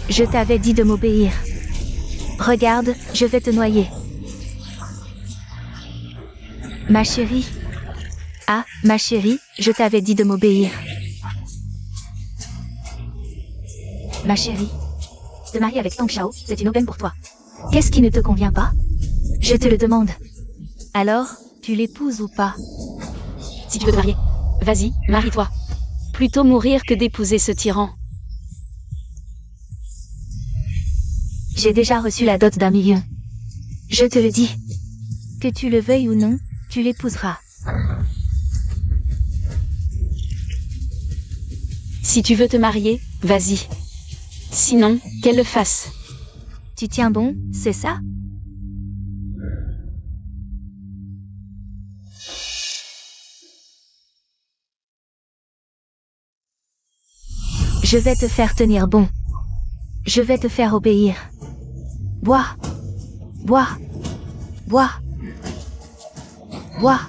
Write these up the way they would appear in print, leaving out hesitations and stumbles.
Je t'avais dit de m'obéir. Regarde, je vais te noyer. Ma chérie. Ah, ma chérie, je t'avais dit de m'obéir. Ma chérie. Te marier avec Tang Xiao, c'est une aubaine pour toi. Qu'est-ce qui ne te convient pas? Je te le demande. Alors, tu l'épouses ou pas? Si tu veux te marier, vas-y, marie-toi. Plutôt mourir que d'épouser ce tyran. J'ai déjà reçu la dot d'1 million. Je te le dis. Que tu le veuilles ou non, tu l'épouseras. Si tu veux te marier, vas-y. Sinon, qu'elle le fasse. Tu tiens bon, c'est ça? Je vais te faire tenir bon. Je vais te faire obéir. Bois. Bois. Bois. Bois.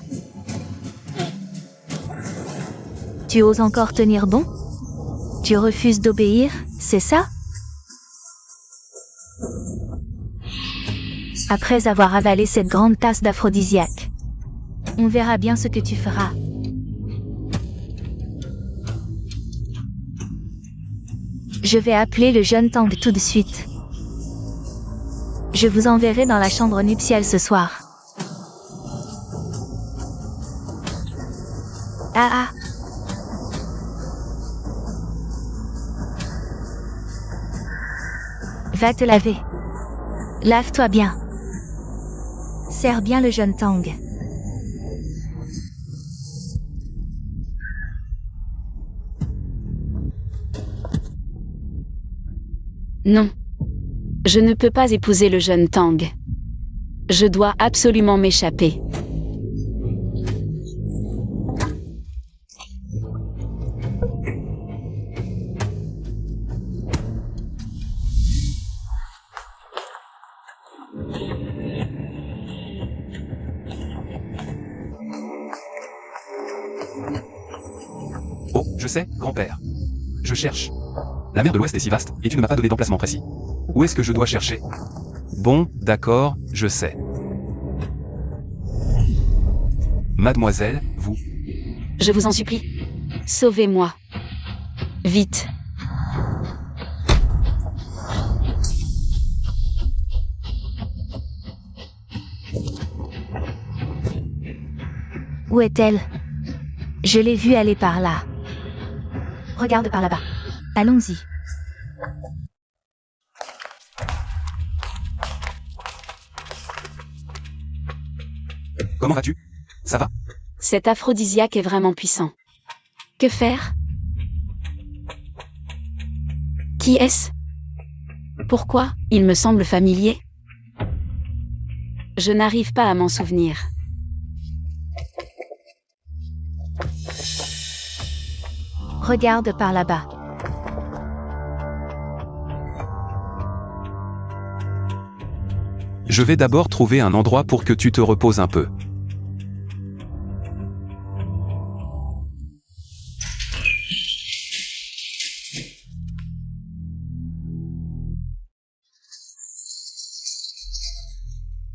Tu oses encore tenir bon? Tu refuses d'obéir, c'est ça? Après avoir avalé cette grande tasse d'aphrodisiaque, on verra bien ce que tu feras. Je vais appeler le jeune Tang tout de suite. Je vous enverrai dans la chambre nuptiale ce soir. Ah ah. Va te laver. Lave-toi bien. Serre bien le jeune Tang. Non. Je ne peux pas épouser le jeune Tang. Je dois absolument m'échapper. Oh, je sais, grand-père. Je cherche. La mer de l'Ouest est si vaste, et tu ne m'as pas donné d'emplacement précis. Où est-ce que je dois chercher? Bon, d'accord, je sais. Mademoiselle, vous... Je vous en supplie. Sauvez-moi. Vite. Où est-elle? Je l'ai vue aller par là. Regarde par là-bas. Allons-y. Comment vas-tu? Ça va? Cet aphrodisiaque est vraiment puissant. Que faire? Qui est-ce? Pourquoi? Il me semble familier. Je n'arrive pas à m'en souvenir. Regarde par là-bas. Je vais d'abord trouver un endroit pour que tu te reposes un peu.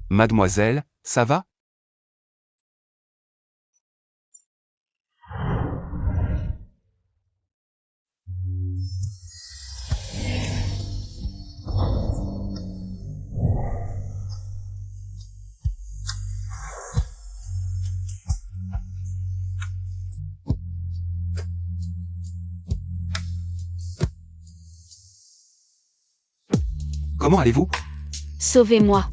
Mademoiselle, ça va? Comment allez-vous? Sauvez-moi.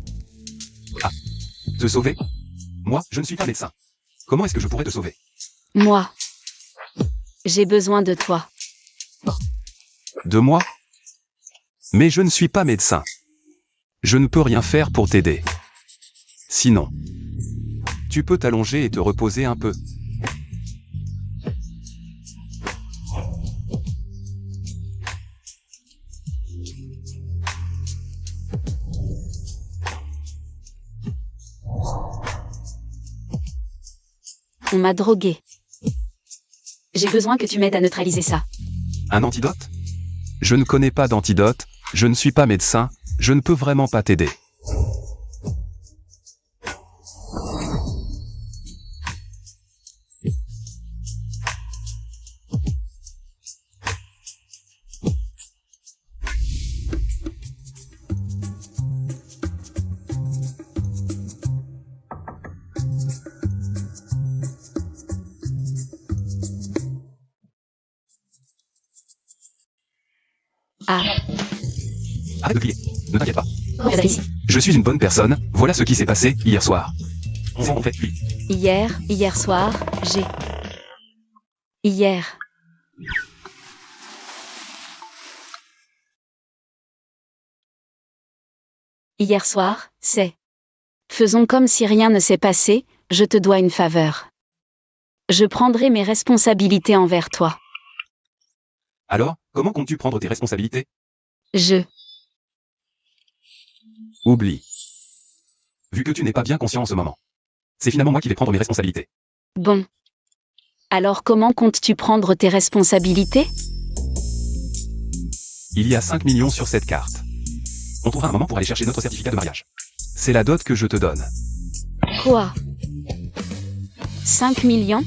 Te sauver? Moi, je ne suis pas médecin. Comment est-ce que je pourrais te sauver? Moi. J'ai besoin de toi. De moi? Mais je ne suis pas médecin. Je ne peux rien faire pour t'aider. Sinon, tu peux t'allonger et te reposer un peu. On m'a drogué. J'ai besoin que tu m'aides à neutraliser ça. Un antidote? Je ne connais pas d'antidote, je ne suis pas médecin, je ne peux vraiment pas t'aider. Ah, Arrête de crier, ne t'inquiète pas. Regarde ici. Je suis une bonne personne, voilà ce qui s'est passé hier soir. C'est en fait lui. hier soir, j'ai... Hier. Hier soir, c'est... Faisons comme si rien ne s'est passé, je te dois une faveur. Je prendrai mes responsabilités envers toi. Alors, comment comptes-tu prendre tes responsabilités? Oublie. Vu que tu n'es pas bien conscient en ce moment. C'est finalement moi qui vais prendre mes responsabilités. Bon. Alors comment comptes-tu prendre tes responsabilités? Il y a 5 millions sur cette carte. On trouvera un moment pour aller chercher notre certificat de mariage. C'est la dot que je te donne. Quoi? 5 millions?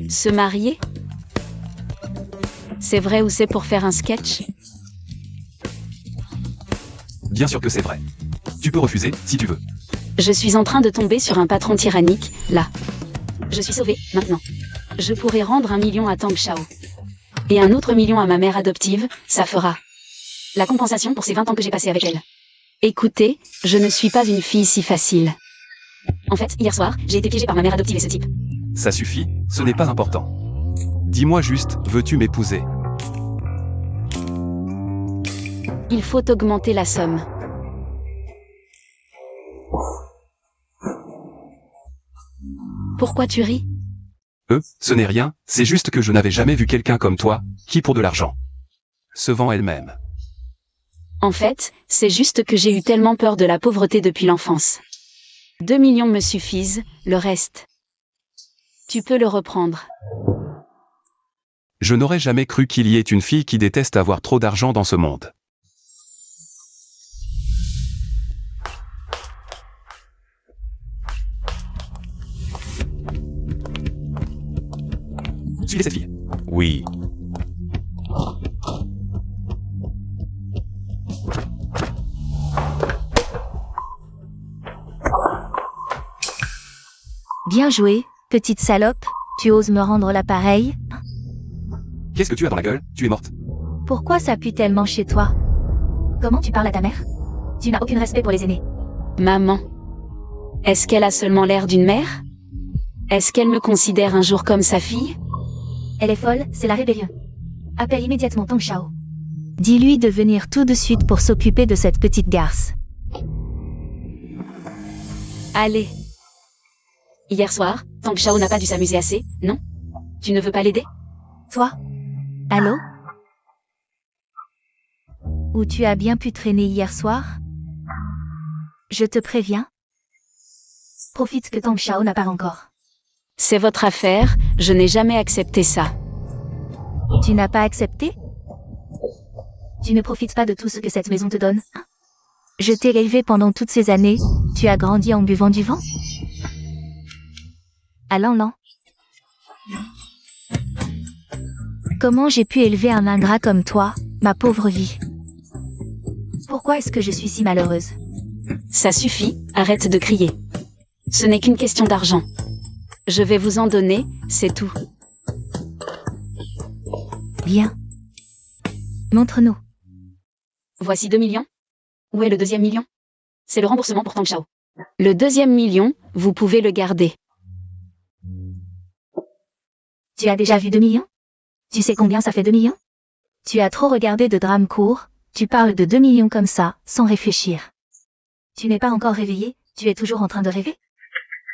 Se marier? C'est vrai ou c'est pour faire un sketch? Bien sûr que c'est vrai. Tu peux refuser, si tu veux. Je suis en train de tomber sur un patron tyrannique, là. Je suis sauvée, maintenant. Je pourrais rendre 1 million à Tang Shao. Et un autre million à ma mère adoptive, ça fera la compensation pour ces 20 ans que j'ai passé avec elle. Écoutez, je ne suis pas une fille si facile. En fait, hier soir, j'ai été piégée par ma mère adoptive et ce type. Ça suffit, ce n'est pas important. Dis-moi juste, veux-tu m'épouser? Il faut augmenter la somme. Pourquoi tu ris? Ce n'est rien, c'est juste que je n'avais jamais vu quelqu'un comme toi, qui pour de l'argent se vend elle-même. En fait, c'est juste que j'ai eu tellement peur de la pauvreté depuis l'enfance. 2 millions me suffisent, le reste. Tu peux le reprendre. Je n'aurais jamais cru qu'il y ait une fille qui déteste avoir trop d'argent dans ce monde. Suivez cette fille. Oui. Bien joué, petite salope. Tu oses me rendre l'appareil? Qu'est-ce que tu as dans la gueule? Tu es morte. Pourquoi ça pue tellement chez toi? Comment tu parles à ta mère? Tu n'as aucun respect pour les aînés. Maman. Est-ce qu'elle a seulement l'air d'une mère? Est-ce qu'elle me considère un jour comme sa fille? Elle est folle, c'est la rébellion. Appelle immédiatement Tang Shao. Dis-lui de venir tout de suite pour s'occuper de cette petite garce. Allez. Hier soir, Tang Shao n'a pas dû s'amuser assez, non? Tu ne veux pas l'aider? Toi? Allô? Où tu as bien pu traîner hier soir? Je te préviens. Profite que Tang Shao n'a pas encore. C'est votre affaire, je n'ai jamais accepté ça. Tu n'as pas accepté? Tu ne profites pas de tout ce que cette maison te donne? Je t'ai élevé pendant toutes ces années, tu as grandi en buvant du vent? Allons, non. Comment j'ai pu élever un ingrat comme toi, ma pauvre vie? Pourquoi est-ce que je suis si malheureuse? Ça suffit, arrête de crier. Ce n'est qu'une question d'argent. Je vais vous en donner, c'est tout. Bien. Montre-nous. Voici 2 millions. Où est le deuxième million? C'est le remboursement pour Tang Shao. Le deuxième million, vous pouvez le garder. Tu as déjà vu 2 millions? Tu sais combien ça fait 2 millions? Tu as trop regardé de drames courts, tu parles de 2 millions comme ça, sans réfléchir. Tu n'es pas encore réveillé, tu es toujours en train de rêver?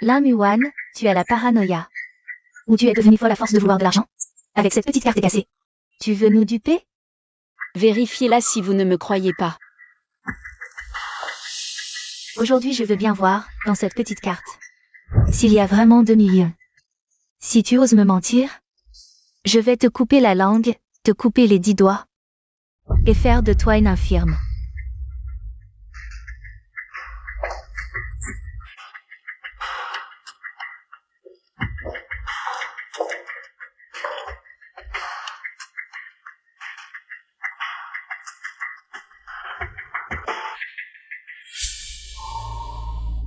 Là, Muan, tu as la paranoïa. Ou tu es devenu folle à force de vouloir de l'argent? Avec cette petite carte cassée. Tu veux nous duper? Vérifiez-la si vous ne me croyez pas. Aujourd'hui, je veux bien voir, dans cette petite carte, s'il y a vraiment 2 millions. Si tu oses me mentir, je vais te couper la langue, te couper les 10 doigts et faire de toi une infirme.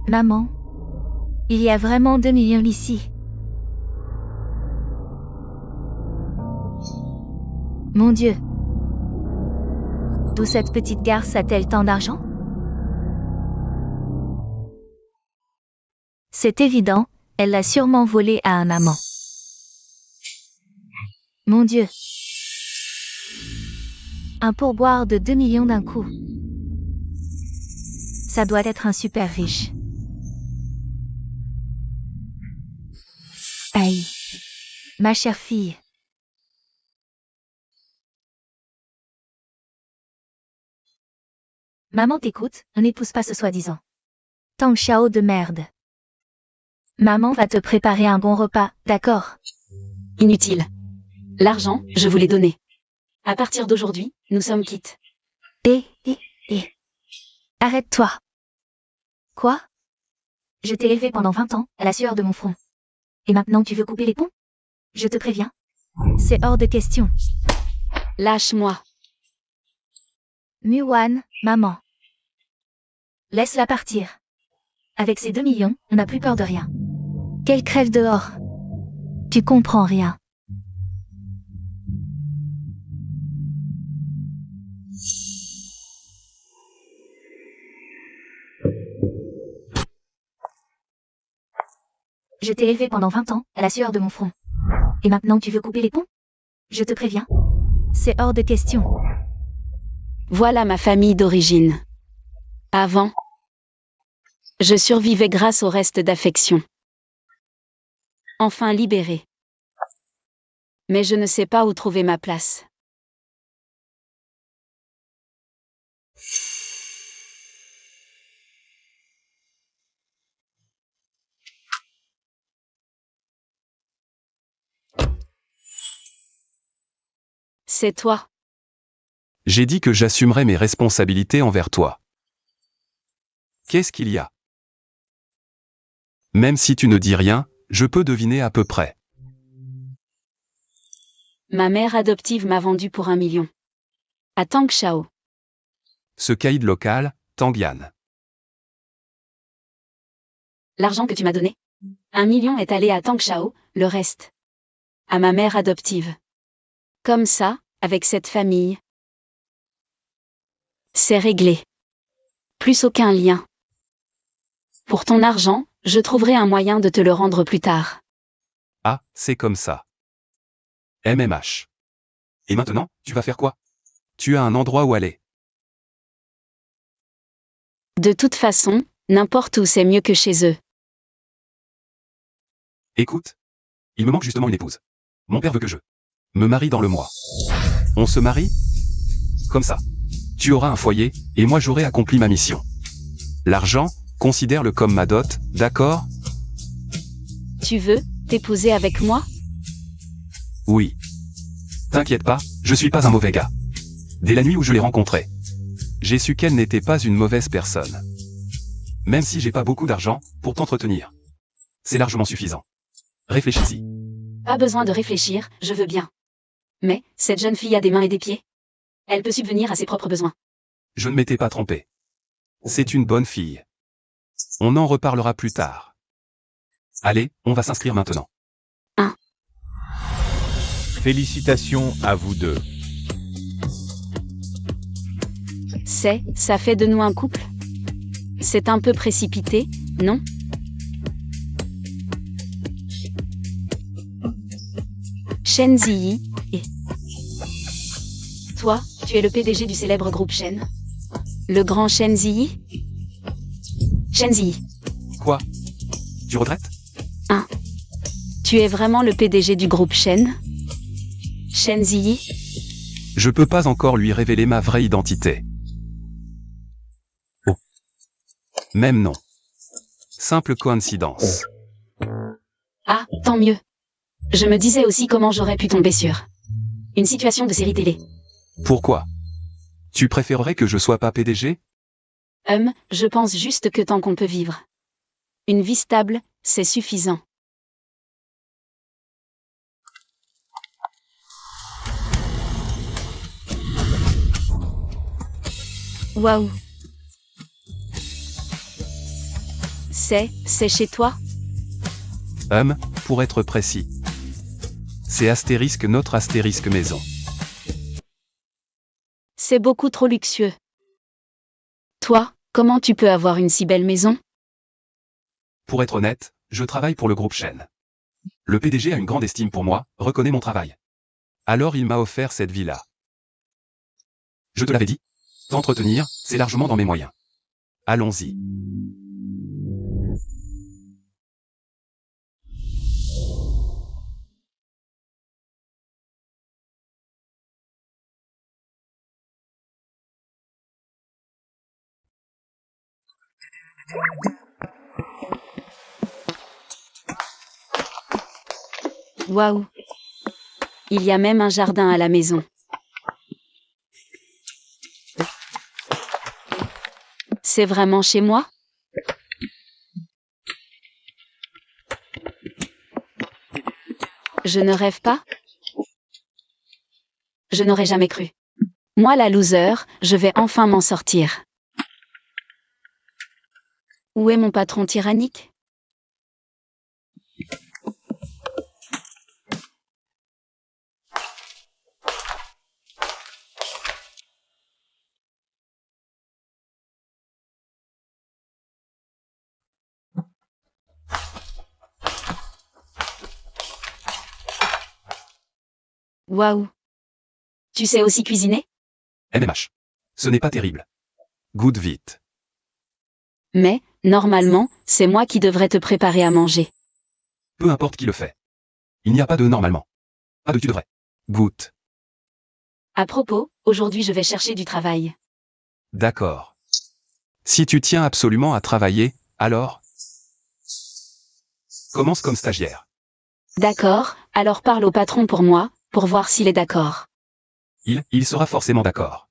Maman, il y a vraiment 2 millions ici. Mon Dieu. D'où cette petite garce a-t-elle tant d'argent? C'est évident, elle l'a sûrement volé à un amant. Mon Dieu. Un pourboire de 2 millions d'un coup. Ça doit être un super riche. Aïe. Ma chère fille. Maman t'écoute, n'épouse pas ce soi-disant Tang Xiao de merde. Maman va te préparer un bon repas, d'accord? Inutile. L'argent, je vous l'ai donné. À partir d'aujourd'hui, nous sommes quittes. Arrête-toi. Quoi? Je t'ai élevé pendant 20 ans, à la sueur de mon front. Et maintenant tu veux couper les ponts? Je te préviens. C'est hors de question. Lâche-moi. Muwan, maman. Laisse-la partir. Avec ces 2 millions, on n'a plus peur de rien. Qu'elle crève dehors. Tu comprends rien. Je t'ai élevé pendant 20 ans, à la sueur de mon front. Et maintenant tu veux couper les ponts? Je te préviens. C'est hors de question. Voilà ma famille d'origine. Avant, je survivais grâce au reste d'affection. Enfin libérée. Mais je ne sais pas où trouver ma place. C'est toi. J'ai dit que j'assumerais mes responsabilités envers toi. Qu'est-ce qu'il y a? Même si tu ne dis rien, je peux deviner à peu près. Ma mère adoptive m'a vendu pour 1 million. À Tang Xiao. Ce caïd local, Tangian. L'argent que tu m'as donné. 1 million est allé à Tang Xiao, le reste. À ma mère adoptive. Comme ça, avec cette famille. C'est réglé. Plus aucun lien. Pour ton argent, je trouverai un moyen de te le rendre plus tard. Ah, c'est comme ça. MMH. Et maintenant, tu vas faire quoi? Tu as un endroit où aller. De toute façon, n'importe où c'est mieux que chez eux. Écoute. Il me manque justement une épouse. Mon père veut que je me marie dans le mois. On se marie? Comme ça. Tu auras un foyer, et moi j'aurai accompli ma mission. L'argent, considère-le comme ma dot, d'accord? Tu veux t'épouser avec moi? Oui. T'inquiète pas, je suis pas un mauvais gars. Dès la nuit où je l'ai rencontrée, j'ai su qu'elle n'était pas une mauvaise personne. Même si j'ai pas beaucoup d'argent pour t'entretenir. C'est largement suffisant. Réfléchis-y. Pas besoin de réfléchir, je veux bien. Mais, cette jeune fille a des mains et des pieds. Elle peut subvenir à ses propres besoins. Je ne m'étais pas trompé. C'est une bonne fille. On en reparlera plus tard. Allez, on va s'inscrire maintenant. Félicitations à vous deux. Ça fait de nous un couple? C'est un peu précipité, non? Shen Ziyi, et... Toi, tu es le PDG du célèbre groupe Shen? Le grand Shen Ziyi? Shen Ziyi. Quoi? Tu regrettes? Tu es vraiment le PDG du groupe Shen? Shen Ziyi? Je peux pas encore lui révéler ma vraie identité. Oh. Même non. Simple coïncidence. Ah, tant mieux. Je me disais aussi comment j'aurais pu tomber sur Une situation de série télé. Pourquoi? Tu préférerais que je sois pas PDG? Je pense juste que tant qu'on peut vivre. Une vie stable, c'est suffisant. Waouh. C'est chez toi? Pour être précis. C'est astérisque notre astérisque maison. C'est beaucoup trop luxueux. Toi, comment tu peux avoir une si belle maison? Pour être honnête, je travaille pour le groupe Shen. Le PDG a une grande estime pour moi, reconnaît mon travail. Alors il m'a offert cette villa. Je te l'avais dit, t'entretenir, c'est largement dans mes moyens. Allons-y. Waouh. Il y a même un jardin à la maison. C'est vraiment chez moi? Je ne rêve pas? Je n'aurais jamais cru. Moi la loser, je vais enfin m'en sortir. Où est mon patron tyrannique? Waouh. Tu sais aussi cuisiner? MMH. Ce n'est pas terrible. Goûte vite. Mais, normalement, c'est moi qui devrais te préparer à manger. Peu importe qui le fait. Il n'y a pas de normalement. Pas de tu devrais. Goûte. À propos, aujourd'hui je vais chercher du travail. D'accord. Si tu tiens absolument à travailler, alors commence comme stagiaire. D'accord, alors parle au patron pour moi, pour voir s'il est d'accord. Il sera forcément d'accord.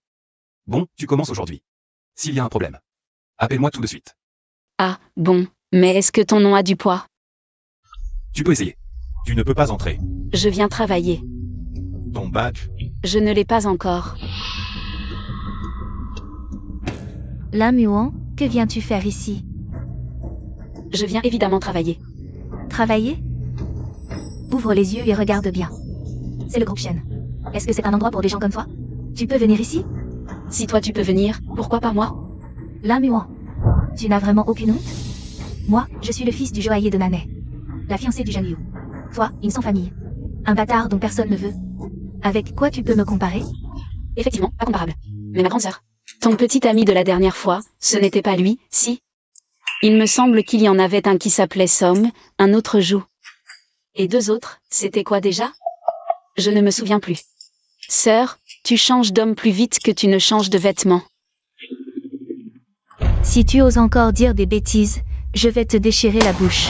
Bon, tu commences aujourd'hui. S'il y a un problème, appelle-moi tout de suite. Ah, bon, mais est-ce que ton nom a du poids? Tu peux essayer. Tu ne peux pas entrer. Je viens travailler. Ton badge? Je ne l'ai pas encore. Muon, que viens-tu faire ici? Je viens évidemment travailler. Travailler? Ouvre les yeux et regarde bien. C'est le groupe Shen. Est-ce que c'est un endroit pour des gens comme toi? Tu peux venir ici? Si toi tu peux venir, pourquoi pas moi? Muon, tu n'as vraiment aucune honte? Moi, je suis le fils du joaillier de Nanais. La fiancée du jeune Yu. Toi, une sans famille. Un bâtard dont personne ne veut. Avec quoi tu peux me comparer? Effectivement, pas comparable. Mais ma grande sœur. Ton petit ami de la dernière fois, ce n'était pas lui, si? Il me semble qu'il y en avait un qui s'appelait Somme, un autre Jou. Et deux autres, c'était quoi déjà? Je ne me souviens plus. Sœur, tu changes d'homme plus vite que tu ne changes de vêtements. Si tu oses encore dire des bêtises, je vais te déchirer la bouche.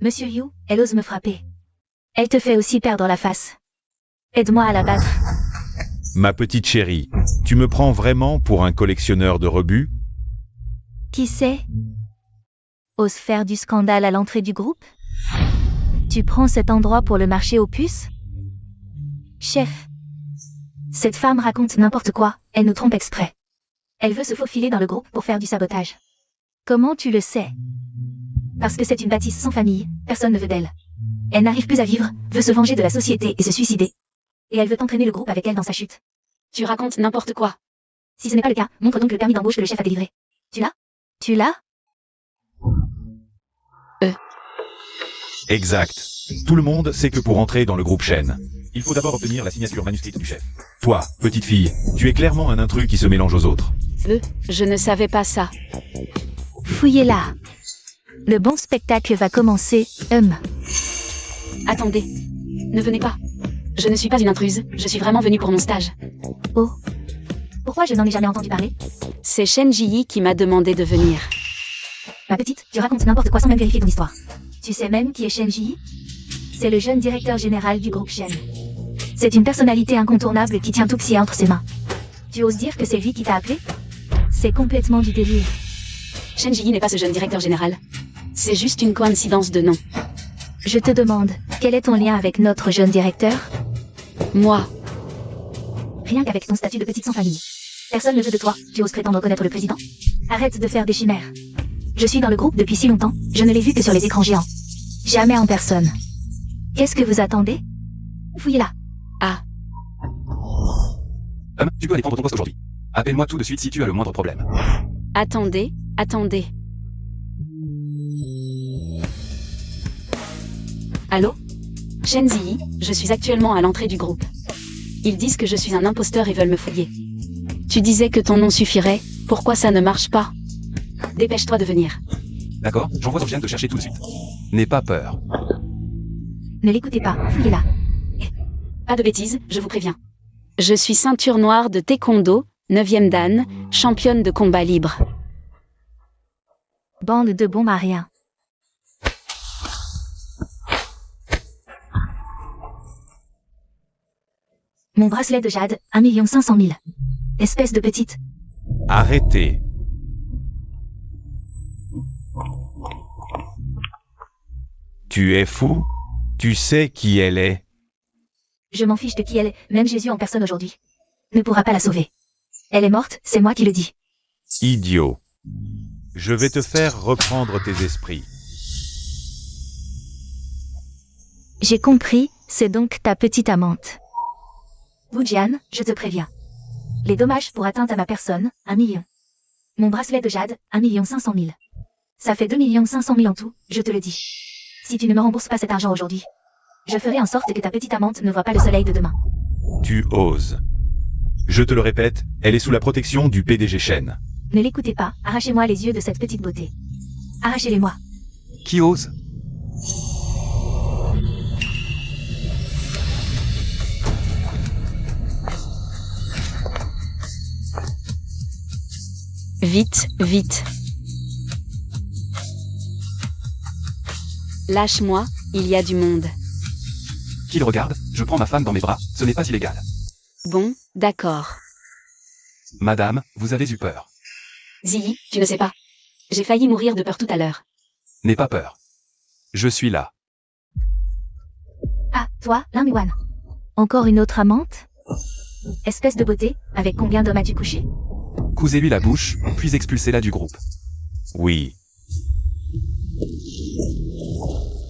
Monsieur Yu, elle ose me frapper. Elle te fait aussi perdre la face. Aide-moi à la battre. Ma petite chérie, tu me prends vraiment pour un collectionneur de rebuts? Qui sait? Ose faire du scandale à l'entrée du groupe? Tu prends cet endroit pour le marché aux puces? Chef. Cette femme raconte n'importe quoi, elle nous trompe exprès. Elle veut se faufiler dans le groupe pour faire du sabotage. Comment tu le sais? Parce que c'est une bâtisse sans famille, personne ne veut d'elle. Elle n'arrive plus à vivre, veut se venger de la société et se suicider. Et elle veut entraîner le groupe avec elle dans sa chute. Tu racontes n'importe quoi. Si ce n'est pas le cas, montre donc le permis d'embauche que le chef a délivré. Tu l'as? Tu l'as? Exact. Tout le monde sait que pour entrer dans le groupe Shen, il faut d'abord obtenir la signature manuscrite du chef. Toi, petite fille, tu es clairement un intrus qui se mélange aux autres. Je ne savais pas ça. Fouillez-la. Le bon spectacle va commencer, Attendez. Ne venez pas. Je ne suis pas une intruse, je suis vraiment venue pour mon stage. Oh. Pourquoi je n'en ai jamais entendu parler? C'est Shen Ji qui m'a demandé de venir. Ma petite, tu racontes n'importe quoi sans même vérifier ton histoire. Tu sais même qui est Shen Ji? C'est le jeune directeur général du groupe Shen. C'est une personnalité incontournable qui tient tout Xie entre ses mains. Tu oses dire que c'est lui qui t'a appelé? C'est complètement du délire. Shen Jiyi n'est pas ce jeune directeur général. C'est juste une coïncidence de nom. Je te demande, quel est ton lien avec notre jeune directeur? Moi, Rien qu'avec ton statut de petite sans famille. Personne ne veut de toi, tu oses prétendre connaître le président? Arrête de faire des chimères. Je suis dans le groupe depuis si longtemps, je ne l'ai vu que sur les écrans géants. Jamais en personne. Qu'est-ce que vous attendez? Fouillez-la. ah, Tu peux aller prendre ton poste aujourd'hui. Appelle-moi tout de suite si tu as le moindre problème. attendez. Allô? Shen Ziyi, je suis actuellement à l'entrée du groupe. Ils disent que je suis un imposteur et veulent me fouiller. Tu disais que ton nom suffirait, pourquoi ça ne marche pas? Dépêche-toi de venir. D'accord? J'envoie Zhang te chercher tout de suite. N'aie pas peur. Ne l'écoutez pas, fouillez-la. Pas de bêtises, je vous préviens. Je suis ceinture noire de taekwondo, 9e dan, championne de combat libre. Bande de bons mariens. Mon bracelet de jade, 1 500 000. Espèce de petite. Arrêtez. Tu es fou? Tu sais qui elle est? Je m'en fiche de qui elle est, même Jésus en personne aujourd'hui ne pourra pas la sauver. Elle est morte, c'est moi qui le dis. Idiot. Je vais te faire reprendre tes esprits. J'ai compris, c'est donc ta petite amante. Wujian, je te préviens. Les dommages pour atteinte à ma personne, 1 million. Mon bracelet de jade, 1 500 000. Ça fait 2 500 000 en tout, je te le dis. Si tu ne me rembourses pas cet argent aujourd'hui, je ferai en sorte que ta petite amante ne voit pas le soleil de demain. Tu oses. Je te le répète, elle est sous la protection du PDG Shen. Ne l'écoutez pas, arrachez-moi les yeux de cette petite beauté. Arrachez-les-moi. Qui ose? Vite. Lâche-moi, il y a du monde. Qui le regarde? Je prends ma femme dans mes bras, ce n'est pas illégal. Bon, d'accord. Madame, vous avez eu peur. Ziyi, tu ne sais pas. J'ai failli mourir de peur tout à l'heure. N'aie pas peur. Je suis là. Ah, toi, Lin Yuan. Encore une autre amante? Espèce de beauté, avec combien d'hommes as-tu couché? Cousez-lui la bouche, puis expulsez-la du groupe. Oui.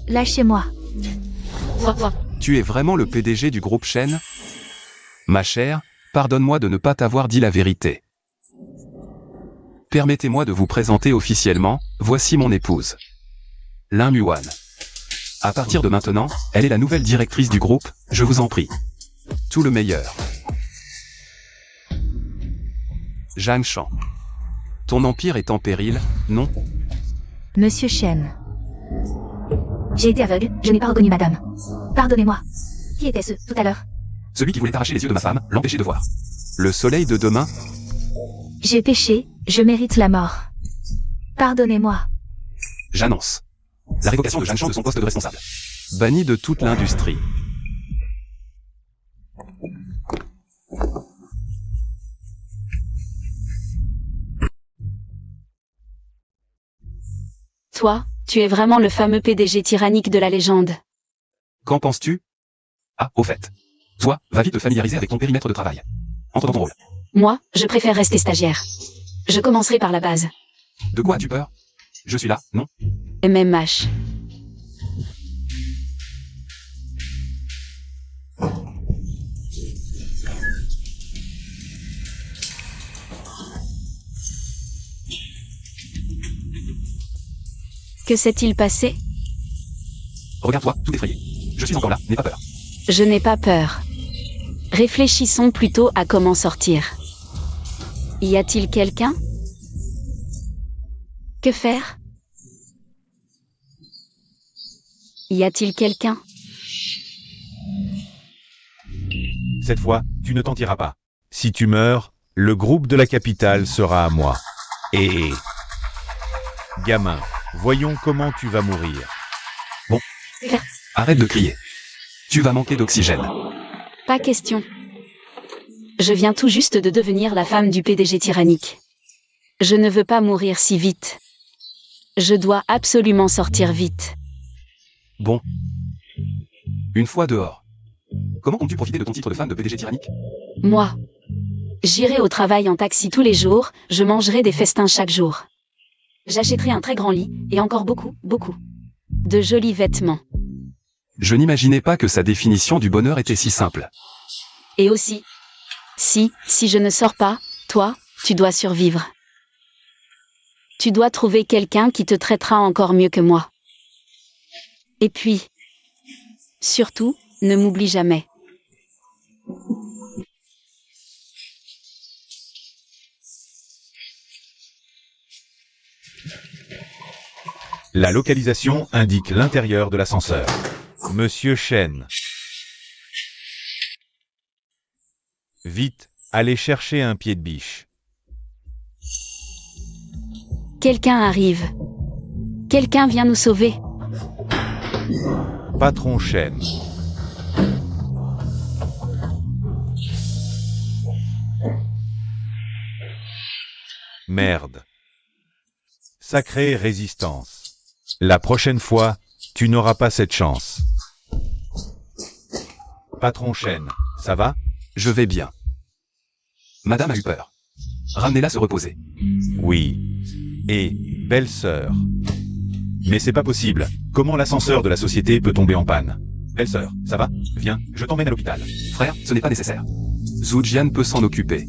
Lâchez-moi. Tu es vraiment le PDG du groupe Shen? Ma chère, pardonne-moi de ne pas t'avoir dit la vérité. Permettez-moi de vous présenter officiellement, voici mon épouse. Lin Yuan. À partir de maintenant, elle est la nouvelle directrice du groupe, je vous en prie. Tout le meilleur. Zhang Shan. Ton empire est en péril, non? Monsieur Shen. J'ai été aveugle, je n'ai pas reconnu madame. Pardonnez-moi. Qui était-ce, tout à l'heure? Celui qui voulait arracher les yeux de ma femme, l'empêcher de voir. Le soleil de demain? J'ai péché, je mérite la mort. Pardonnez-moi. J'annonce la révocation de Zhang Shan de son poste de responsable. Banni de toute l'industrie. Toi, tu es vraiment le fameux PDG tyrannique de la légende. Qu'en penses-tu? Ah, au fait. Toi, va vite te familiariser avec ton périmètre de travail. Entre dans ton rôle. Moi, je préfère rester stagiaire. Je commencerai par la base. De quoi as-tu peur? Je suis là, non? MMH. Que s'est-il passé? Regarde-toi, tout effrayé. Je suis encore là, n'aie pas peur. Je n'ai pas peur. Réfléchissons plutôt à comment sortir. Y a-t-il quelqu'un? Que faire? Y a-t-il quelqu'un? Cette fois, tu ne t'en tireras pas. Si tu meurs, le groupe de la capitale sera à moi. Et... gamin, voyons comment tu vas mourir. Arrête de crier. Tu vas manquer d'oxygène. Pas question. Je viens tout juste de devenir la femme du PDG tyrannique. Je ne veux pas mourir si vite. Je dois absolument sortir vite. Bon. Une fois dehors. Comment comptes-tu profiter de ton titre de femme de PDG tyrannique? Moi. J'irai au travail en taxi tous les jours, je mangerai des festins chaque jour. J'achèterai un très grand lit, et encore beaucoup, beaucoup de jolis vêtements. Je n'imaginais pas que sa définition du bonheur était si simple. Et aussi, si je ne sors pas, toi, tu dois survivre. Tu dois trouver quelqu'un qui te traitera encore mieux que moi. Et puis, surtout, ne m'oublie jamais. La localisation indique l'intérieur de l'ascenseur. Monsieur Chen. Vite, allez chercher un pied de biche. Quelqu'un arrive. Quelqu'un vient nous sauver. Patron Chen. Merde. Sacrée résistance. La prochaine fois, tu n'auras pas cette chance. Patron Chen, ça va? Je vais bien. Madame a eu peur. Ramenez-la se reposer. Oui. Et, belle-sœur. Mais c'est pas possible. Comment l'ascenseur de la société peut tomber en panne? Belle-sœur, ça va? Viens, je t'emmène à l'hôpital. Frère, ce n'est pas nécessaire. Zhu Jian peut s'en occuper.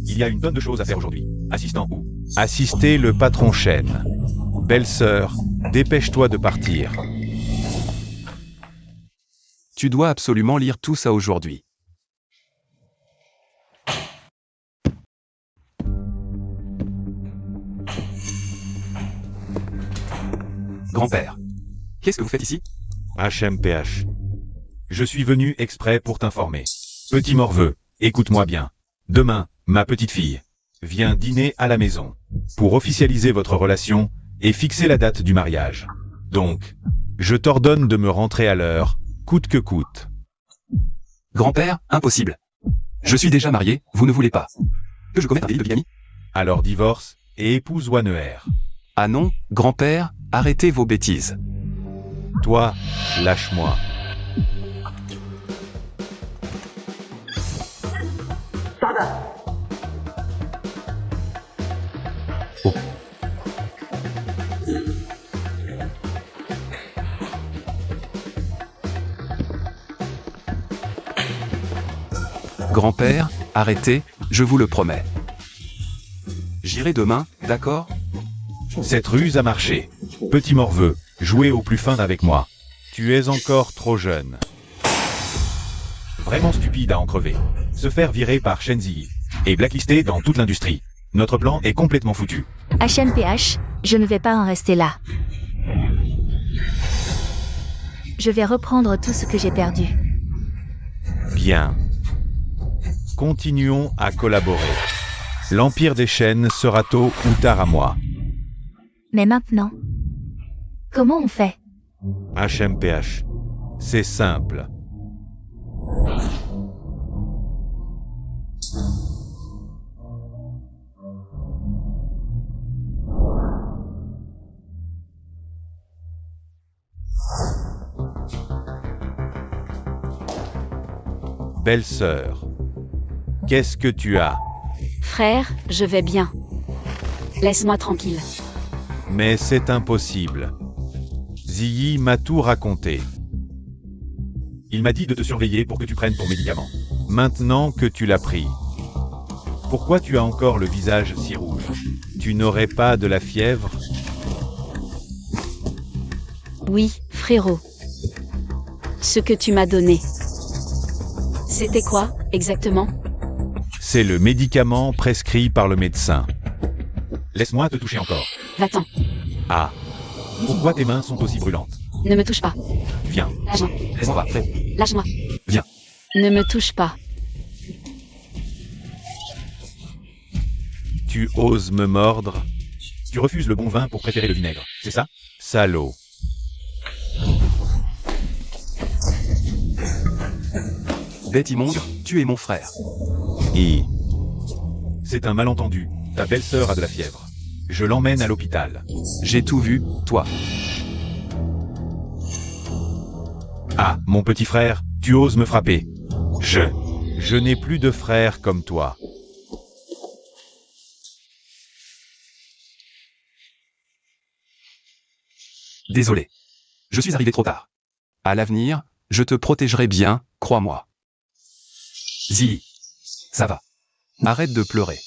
Il y a une tonne de choses à faire aujourd'hui. Assistant où? Assister le patron Chen. Belle-sœur, dépêche-toi de partir. Tu dois absolument lire tout ça aujourd'hui. Grand-père, qu'est-ce que vous faites ici? HMPH. Je suis venu exprès pour t'informer. Petit morveux, écoute-moi bien. Demain, ma petite fille, viens dîner à la maison pour officialiser votre relation et fixer la date du mariage. Donc, je t'ordonne de me rentrer à l'heure, coûte que coûte. Grand-père, impossible. Je suis déjà marié, vous ne voulez pas que je commette un délit de bigamie? Alors divorce et épouse Wanner. Ah non, grand-père, arrêtez vos bêtises. Toi, lâche-moi. Oh. Grand-père, arrêtez, je vous le promets. J'irai demain, d'accord? Cette ruse a marché. Petit morveux, jouez au plus fin avec moi. Tu es encore trop jeune. Vraiment stupide à en crever. Se faire virer par Shenzi. Et blacklisté dans toute l'industrie. Notre plan est complètement foutu. HMPH, je ne vais pas en rester là. Je vais reprendre tout ce que j'ai perdu. Bien. Continuons à collaborer. L'Empire des chaînes sera tôt ou tard à moi. Mais maintenant, comment on fait? HMPH. C'est simple. Belle-sœur. Qu'est-ce que tu as? Frère, je vais bien. Laisse-moi tranquille. Mais c'est impossible. Ziyi m'a tout raconté. Il m'a dit de te surveiller pour que tu prennes ton médicament. Maintenant que tu l'as pris, pourquoi tu as encore le visage si rouge? Tu n'aurais pas de la fièvre? Oui, frérot. Ce que tu m'as donné. C'était quoi, exactement? C'est le médicament prescrit par le médecin. Laisse-moi te toucher encore. Va-t'en. Ah. Pourquoi tes mains sont aussi brûlantes? Ne me touche pas. Viens. Lâche-moi. Laisse-moi voir, frère. Lâche-moi. Viens. Ne me touche pas. Tu oses me mordre? Tu refuses le bon vin pour préférer le vinaigre, c'est ça? Salaud. Bête immonde, tu es mon frère. Et... C'est un malentendu. Ta belle-sœur a de la fièvre. Je l'emmène à l'hôpital. J'ai tout vu, toi. Ah, mon petit frère, tu oses me frapper. Je n'ai plus de frère comme toi. Désolé. Je suis arrivé trop tard. À l'avenir, je te protégerai bien, crois-moi. Zilly. Ça va. Arrête de pleurer.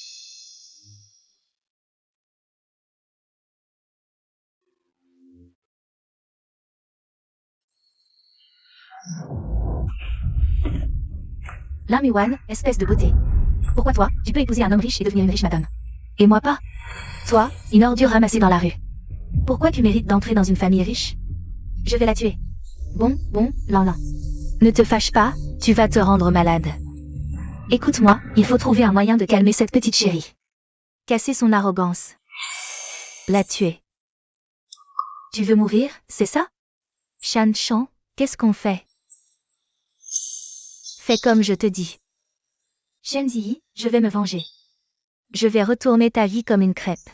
Là, Miwan, espèce de beauté. Pourquoi toi, tu peux épouser un homme riche et devenir une riche madame? Et moi pas? Toi, une ordure ramassée dans la rue. Pourquoi tu mérites d'entrer dans une famille riche? Je vais la tuer. Bon, Lan. Ne te fâche pas, tu vas te rendre malade. Écoute-moi, il faut trouver un moyen de calmer cette petite chérie. Casser son arrogance. La tuer. Tu veux mourir, c'est ça? Shan Chan, qu'est-ce qu'on fait? Fais comme je te dis. Shen Ziyi, je vais me venger. Je vais retourner ta vie comme une crêpe.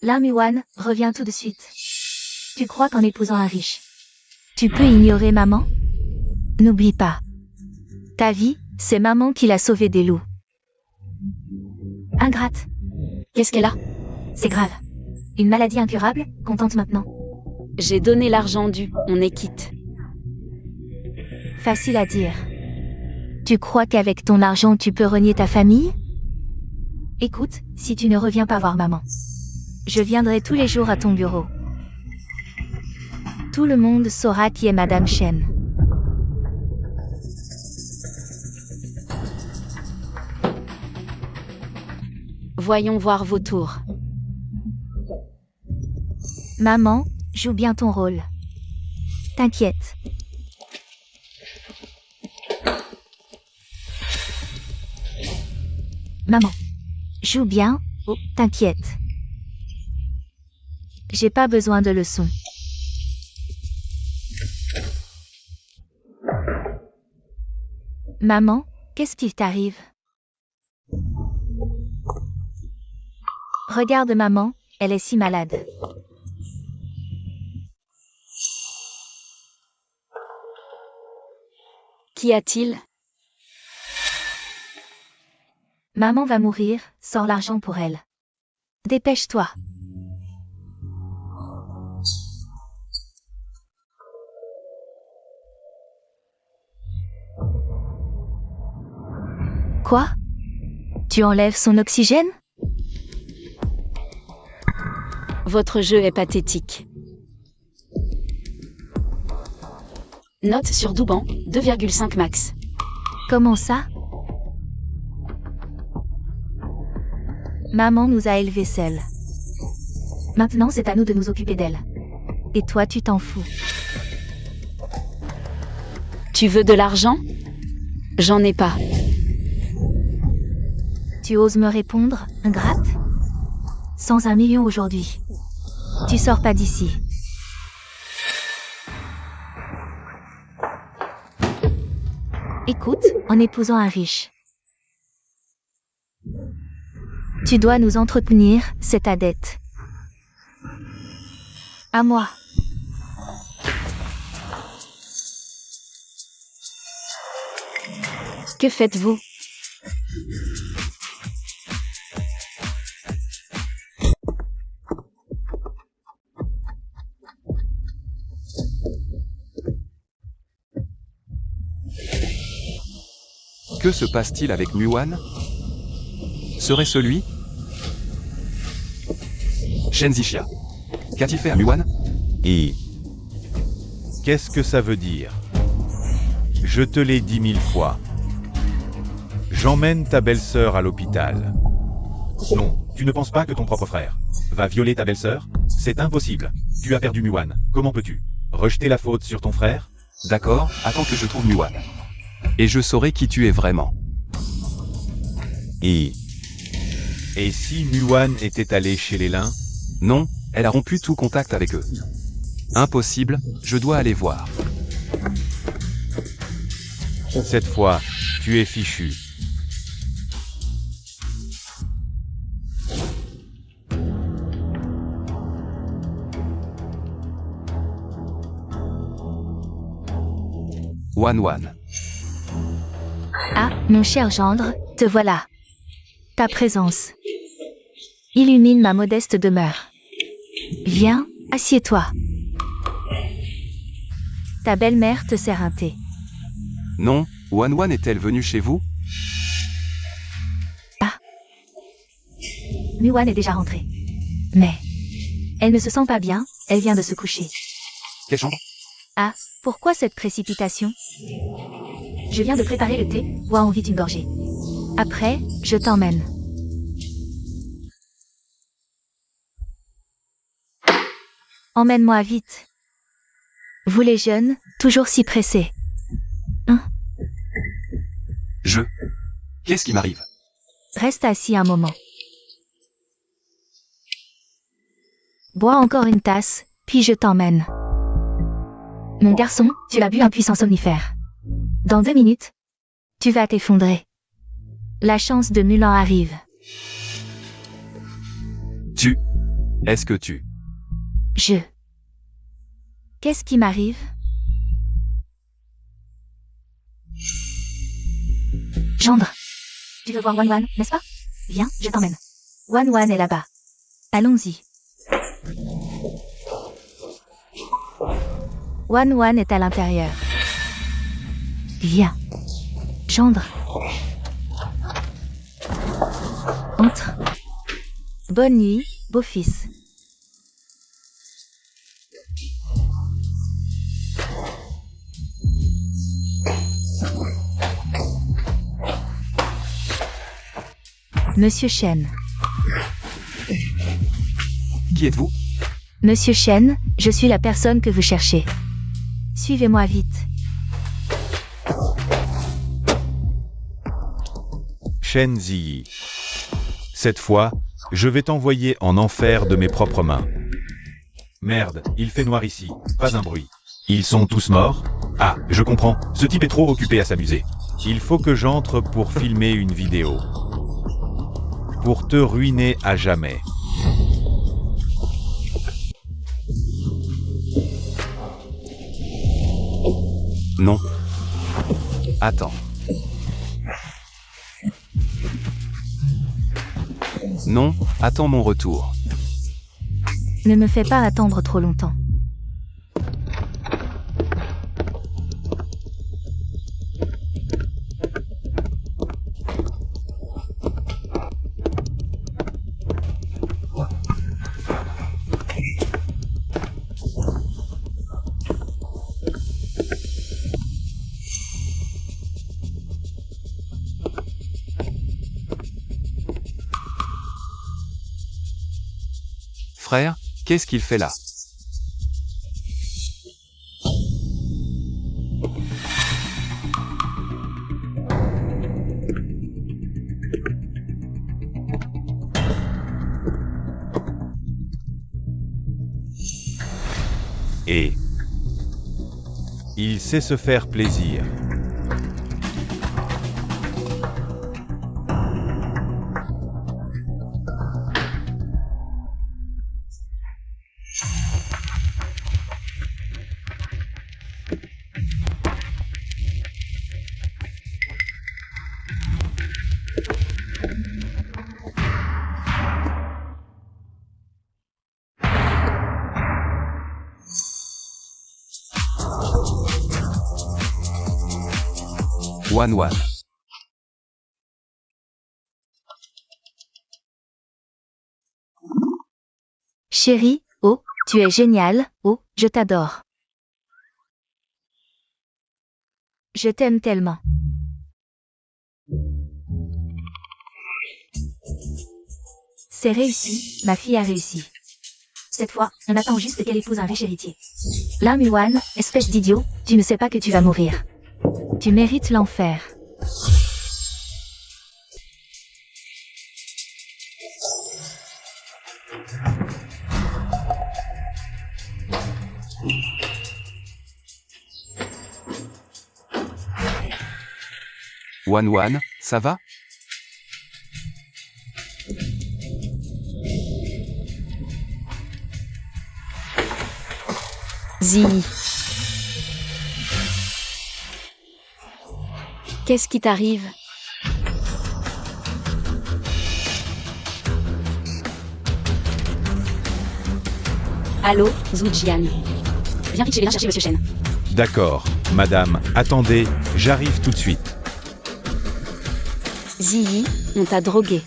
Là, Miwan, reviens tout de suite. Tu crois qu'en épousant un riche, tu peux ignorer maman? N'oublie pas. Ta vie, c'est maman qui l'a sauvée des loups. Ingrate. Qu'est-ce qu'elle a? C'est grave. Une maladie incurable, contente maintenant. J'ai donné l'argent dû, on est quitte. Facile à dire. Tu crois qu'avec ton argent tu peux renier ta famille? Écoute, si tu ne reviens pas voir maman, je viendrai tous les jours à ton bureau. Tout le monde saura qui est Madame Shen. Voyons voir vos tours. Maman, joue bien ton rôle. T'inquiète. Maman, joue bien, oh, t'inquiète. J'ai pas besoin de leçons. Maman, qu'est-ce qui t'arrive? Regarde maman, elle est si malade. Qu'y a-t-il? Maman va mourir, sors l'argent pour elle. Dépêche-toi. Quoi? Tu enlèves son oxygène? Votre jeu est pathétique. Note sur Douban, 2,5 max. Comment ça? Maman nous a élevés seuls. Maintenant c'est à nous de nous occuper d'elle. Et toi tu t'en fous. Tu veux de l'argent? J'en ai pas. Tu oses me répondre, ingrate? Sans 1 million aujourd'hui. Tu sors pas d'ici. Écoute, en épousant un riche, tu dois nous entretenir, c'est ta dette. À moi. Que faites-vous? Que se passe-t-il avec Miwan? Serait-ce lui? Shen Zixia. Qu'a-t-il fait à Miwan? Et... Qu'est-ce que ça veut dire? Je te l'ai dit 1000 fois. J'emmène ta belle-sœur à l'hôpital. Non, tu ne penses pas que ton propre frère va violer ta belle-sœur? C'est impossible. Tu as perdu Miwan. Comment peux-tu rejeter la faute sur ton frère? D'accord, attends que je trouve Miwan. Et je saurai qui tu es vraiment. Et si Muan était allé chez les lins? Non, elle a rompu tout contact avec eux. Impossible, je dois aller voir. Cette fois, tu es fichu. Wan Wan. Ah, mon cher gendre, te voilà. Ta présence illumine ma modeste demeure. Viens, assieds-toi. Ta belle-mère te sert un thé. Non, Wan Wan est-elle venue chez vous? Muan est déjà rentrée. Mais elle ne se sent pas bien, elle vient de se coucher. Quelle chambre? Ah, pourquoi cette précipitation? Je viens de préparer le thé, bois en vite une gorgée. Après, je t'emmène. Emmène-moi vite. Vous les jeunes, toujours si pressés. Qu'est-ce qui m'arrive? Reste assis un moment. Bois encore une tasse, puis je t'emmène. Mon garçon, tu as bu un puissant somnifère. Dans 2 minutes, tu vas t'effondrer. La chance de Mulan arrive. Est-ce que tu... Qu'est-ce qui m'arrive? Gendre, tu veux voir Wan Wan, n'est-ce pas? Viens, je t'emmène. Wan Wan est là-bas. Allons-y. Wan Wan est à l'intérieur. Viens. Gendre. Entre. Bonne nuit, beau-fils. Monsieur Chen. Qui êtes-vous? Monsieur Chen, je suis la personne que vous cherchez. Suivez-moi vite. Shen Ziyi. Cette fois, je vais t'envoyer en enfer de mes propres mains. Merde, il fait noir ici, pas un bruit. Ils sont tous morts? Ah, je comprends, ce type est trop occupé à s'amuser. Il faut que j'entre pour filmer une vidéo. Pour te ruiner à jamais. Non. Attends. Non, attends mon retour. Ne me fais pas attendre trop longtemps. Frère, qu'est-ce qu'il fait là? Et il sait se faire plaisir. Wan Wan. Chérie, oh, tu es génial, oh, je t'adore. Je t'aime tellement. C'est réussi, ma fille a réussi. Cette fois, on attend juste qu'elle épouse un riche héritier. Là, Muan, espèce d'idiot, tu ne sais pas que tu vas mourir. Tu mérites l'enfer. Wan, ça va? Ziyi. Qu'est-ce qui t'arrive? Allô, Zhujian. Viens vite, j'ai bien chercher Monsieur Shen. D'accord, madame, attendez, j'arrive tout de suite. Ziyi, on t'a drogué.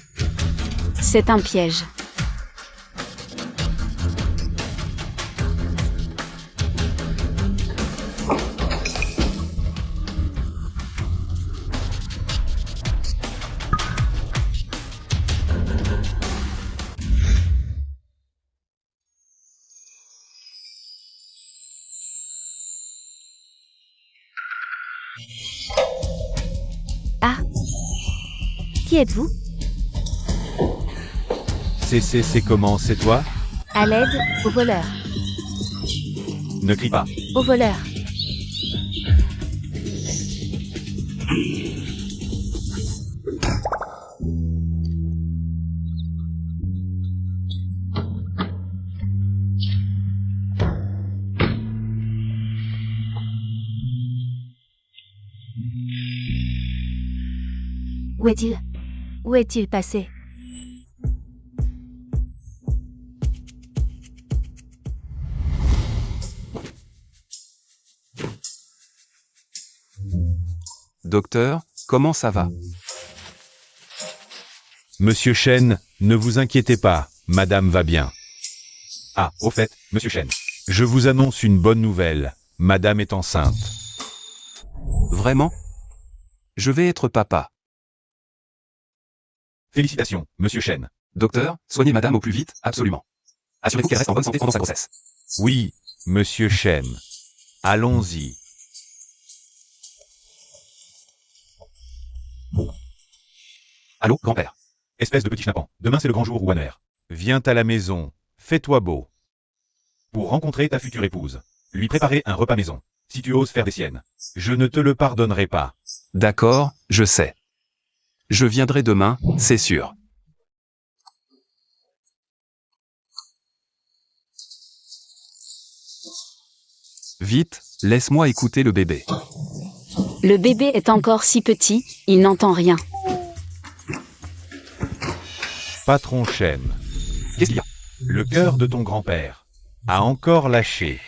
C'est un piège. Ah. Qui êtes-vous? C'est comment, c'est toi? À l'aide, aux voleurs. Ne crie pas. Aux voleurs. Où est-il? Où est-il passé? Docteur, comment ça va? Monsieur Shen, ne vous inquiétez pas, madame va bien. Ah, au fait, monsieur Shen, je vous annonce une bonne nouvelle, madame est enceinte. Vraiment? Je vais être papa. Félicitations, monsieur Shen. Docteur, soignez madame au plus vite, absolument. Assurez-vous qu'elle reste en bonne santé pendant sa grossesse. Oui, monsieur Shen. Allons-y. Allô, grand-père. Espèce de petit schnappant, demain c'est le grand jour, Wanner. Viens à la maison, fais-toi beau. Pour rencontrer ta future épouse. Lui préparer un repas maison. Si tu oses faire des siennes. Je ne te le pardonnerai pas. D'accord, je sais. Je viendrai demain, c'est sûr. Vite, laisse-moi écouter le bébé. Le bébé est encore si petit, il n'entend rien. Patron Shen, Qu'est-ce qu'il y a? le cœur de ton grand-père a encore lâché.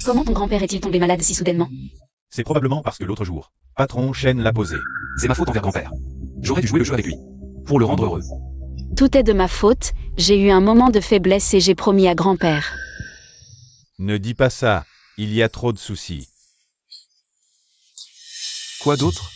Comment ton grand-père est-il tombé malade si soudainement? C'est probablement parce que l'autre jour, patron Shen l'a posé. C'est ma faute envers grand-père. J'aurais dû jouer le jeu avec lui. Pour le rendre heureux. Tout est de ma faute, j'ai eu un moment de faiblesse et j'ai promis à grand-père. Ne dis pas ça, il y a trop de soucis. Quoi d'autre?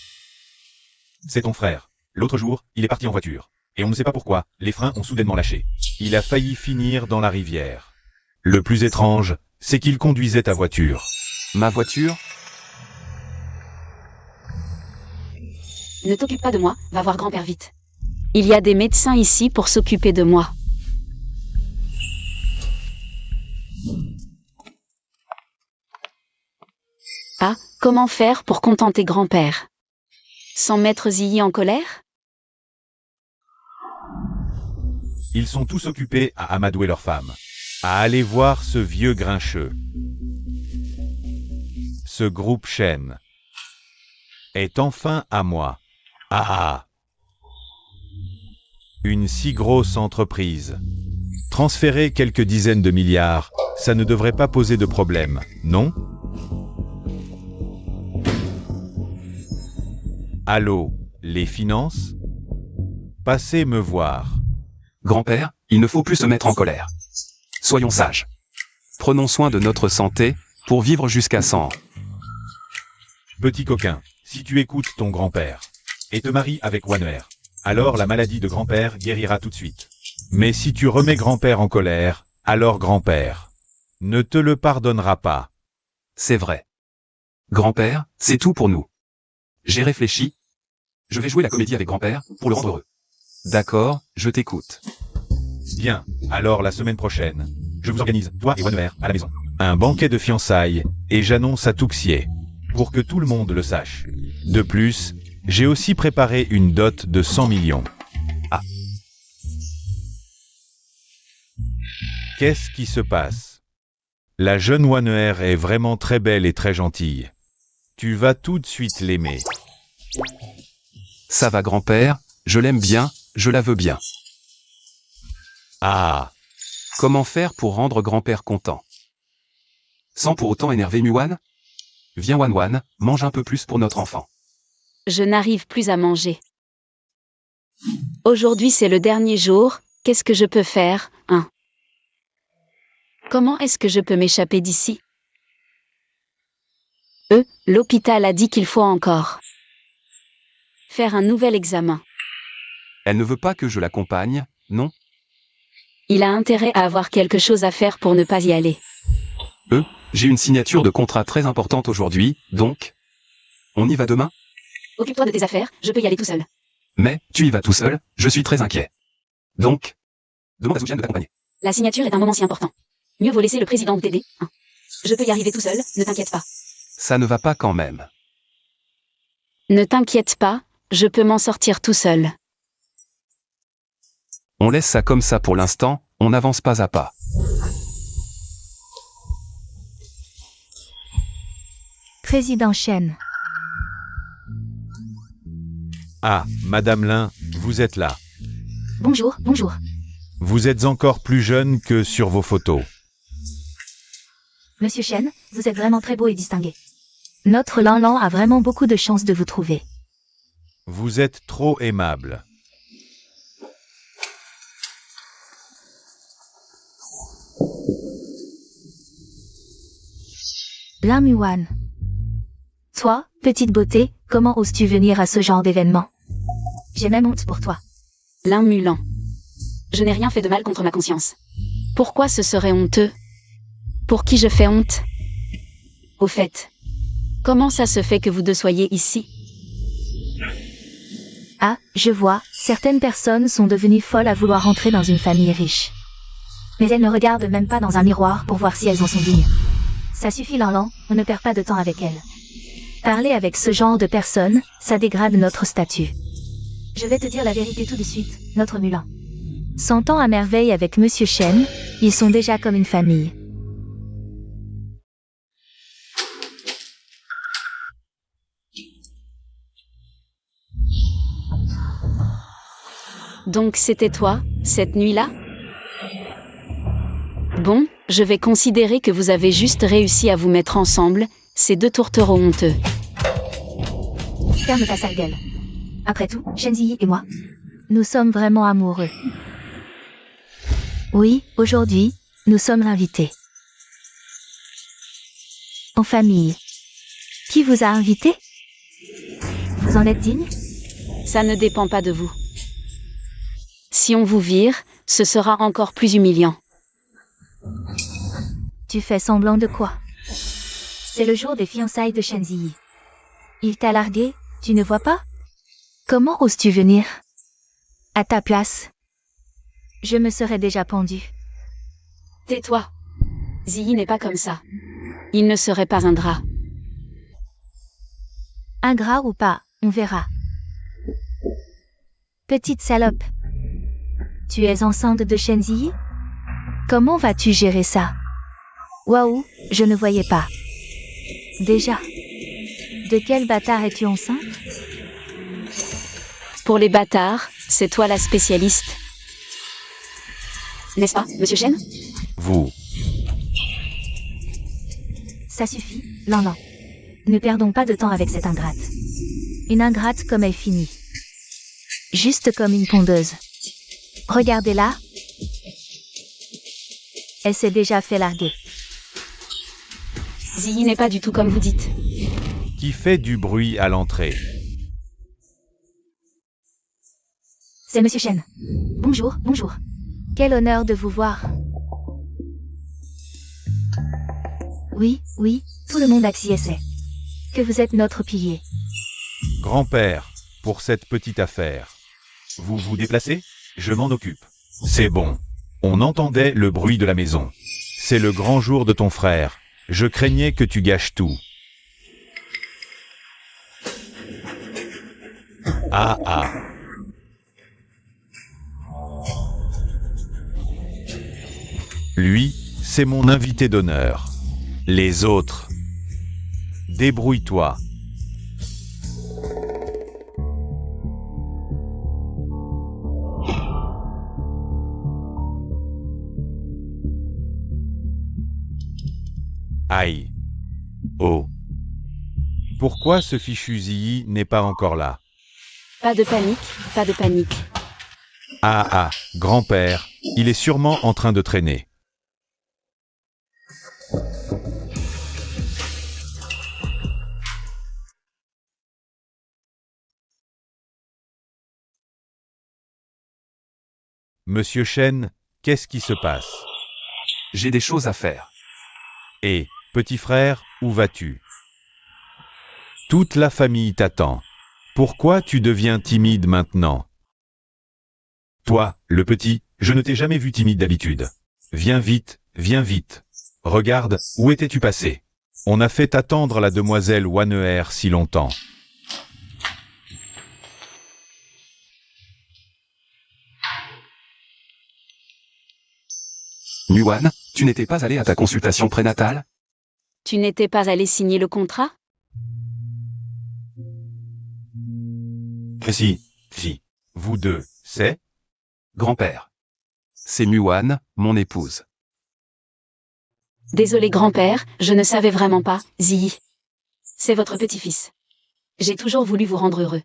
C'est ton frère. L'autre jour, il est parti en voiture. Et on ne sait pas pourquoi, les freins ont soudainement lâché. Il a failli finir dans la rivière. Le plus étrange, c'est qu'il conduisait ta voiture. Ma voiture? Ne t'occupe pas de moi, va voir grand-père vite. Il y a des médecins ici pour s'occuper de moi. Ah, comment faire pour contenter grand-père? Sans mettre Ziyi en colère? Ils sont tous occupés à amadouer leurs femmes. À aller voir ce vieux grincheux. Ce groupe Shen est enfin à moi. Ah! Une si grosse entreprise. Transférer quelques dizaines de milliards, ça ne devrait pas poser de problème, non? Allô, les finances? Passez me voir. Grand-père, il ne faut plus se mettre en colère. Soyons sages. Prenons soin de notre santé, pour vivre jusqu'à 100 ans. Petit coquin, si tu écoutes ton grand-père, et te maries avec Wanner, alors la maladie de grand-père guérira tout de suite. Mais si tu remets grand-père en colère, alors grand-père ne te le pardonnera pas. C'est vrai. Grand-père, c'est tout pour nous. J'ai réfléchi. Je vais jouer la comédie avec grand-père, pour le rendre heureux. D'accord, je t'écoute. Bien, alors la semaine prochaine, je vous organise, toi et Wanner, à la maison. Un banquet de fiançailles, et j'annonce à Touxier, pour que tout le monde le sache. De plus, j'ai aussi préparé une dot de 100 millions. Ah. Qu'est-ce qui se passe? La jeune Wanner est vraiment très belle et très gentille. Tu vas tout de suite l'aimer. Ça va grand-père, je l'aime bien, je la veux bien. Ah, Comment faire pour rendre grand-père content? Sans pour autant énerver Muan? Viens Wan, mange un peu plus pour notre enfant. Je n'arrive plus à manger. Aujourd'hui c'est le dernier jour, qu'est-ce que je peux faire, hein? Comment est-ce que je peux m'échapper d'ici? L'hôpital a dit qu'il faut encore faire un nouvel examen. Elle ne veut pas que je l'accompagne, non? Il a intérêt à avoir quelque chose à faire pour ne pas y aller. J'ai une signature de contrat très importante aujourd'hui, donc... On y va demain? Occupe-toi de tes affaires, je peux y aller tout seul. Mais, tu y vas tout seul, je suis très inquiet. Donc... Demande à Souchiane de t'accompagner. La signature est un moment si important. Mieux vaut laisser le président t'aider, hein. Je peux y arriver tout seul, ne t'inquiète pas. Ça ne va pas quand même. Ne t'inquiète pas, je peux m'en sortir tout seul. On laisse ça comme ça pour l'instant, on n'avance pas à pas. Président Chen. ah, Madame Lin, vous êtes là. Bonjour, bonjour. Vous êtes encore plus jeune que sur vos photos. Monsieur Chen, vous êtes vraiment très beau et distingué. Notre Lan a vraiment beaucoup de chance de vous trouver. Vous êtes trop aimable. Lin Muan. Toi, petite beauté, comment oses-tu venir à ce genre d'événement? J'ai même honte pour toi. Lin Mulan. Je n'ai rien fait de mal contre ma conscience. Pourquoi ce serait honteux? Pour qui je fais honte? Au fait, comment ça se fait que vous deux soyez ici? Ah, je vois, certaines personnes sont devenues folles à vouloir entrer dans une famille riche. Mais elles ne regardent même pas dans un miroir pour voir si elles en sont dignes. Ça suffit Lan, on ne perd pas de temps avec elles. Parler avec ce genre de personnes, ça dégrade notre statut. Je vais te dire la vérité tout de suite, notre Mulan. S'entend à merveille avec Monsieur Chen, ils sont déjà comme une famille. Donc c'était toi, cette nuit-là? Bon, je vais considérer que vous avez juste réussi à vous mettre ensemble, ces deux tourtereaux honteux. Ferme ta sale gueule. Après tout, Shenzi et moi, nous sommes vraiment amoureux. Oui, aujourd'hui, nous sommes invités. En famille. Qui vous a invité? Vous en êtes digne? Ça ne dépend pas de vous. Si on vous vire, ce sera encore plus humiliant. Tu fais semblant de quoi? C'est le jour des fiançailles de Shenzi. Il t'a largué, tu ne vois pas? Comment oses-tu venir? À ta place, je me serais déjà pendue. Tais-toi. Ziyi n'est pas comme ça. Il ne serait pas ingrat. Ingrat ou pas, on verra. Petite salope. Tu es enceinte de Shenzi? Comment vas-tu gérer ça? Waouh, je ne voyais pas. Déjà. De quel bâtard es-tu enceinte? Pour les bâtards, c'est toi la spécialiste. N'est-ce pas, Monsieur Chen? Vous. Ça suffit, Lan. Ne perdons pas de temps avec cette ingrate. Une ingrate comme elle finit. Juste comme une pondeuse. Regardez-la. Elle s'est déjà fait larguer. Ziyi n'est pas du tout comme vous dites. Qui fait du bruit à l'entrée? C'est Monsieur Chen. Bonjour, bonjour. Quel honneur de vous voir. Oui, oui, tout le monde acquiesçait. Que vous êtes notre pilier. Grand-père, pour cette petite affaire. Vous vous déplacez? Je m'en occupe. C'est bon. On entendait le bruit de la maison. C'est le grand jour de ton frère. Je craignais que tu gâches tout. Ah ah. Lui, c'est mon invité d'honneur. Les autres. Débrouille-toi. Aïe. Oh. Pourquoi ce fichu Zii n'est pas encore là? Pas de panique, pas de panique. Ah ah, grand-père, il est sûrement en train de traîner. Monsieur Chen, qu'est-ce qui se passe? J'ai des choses à faire. Et, petit frère, où vas-tu? Toute la famille t'attend. Pourquoi tu deviens timide maintenant? Toi, le petit, je ne t'ai jamais vu timide d'habitude. Viens vite, viens vite. Regarde, où étais-tu passé? On a fait attendre la demoiselle Waneher si longtemps. Muan, tu n'étais pas allé à ta consultation prénatale? Tu n'étais pas allé signer le contrat? Si. Vous deux, c'est? Grand-père. C'est Muan, mon épouse. Désolé grand-père, je ne savais vraiment pas, Zii. C'est votre petit-fils. J'ai toujours voulu vous rendre heureux.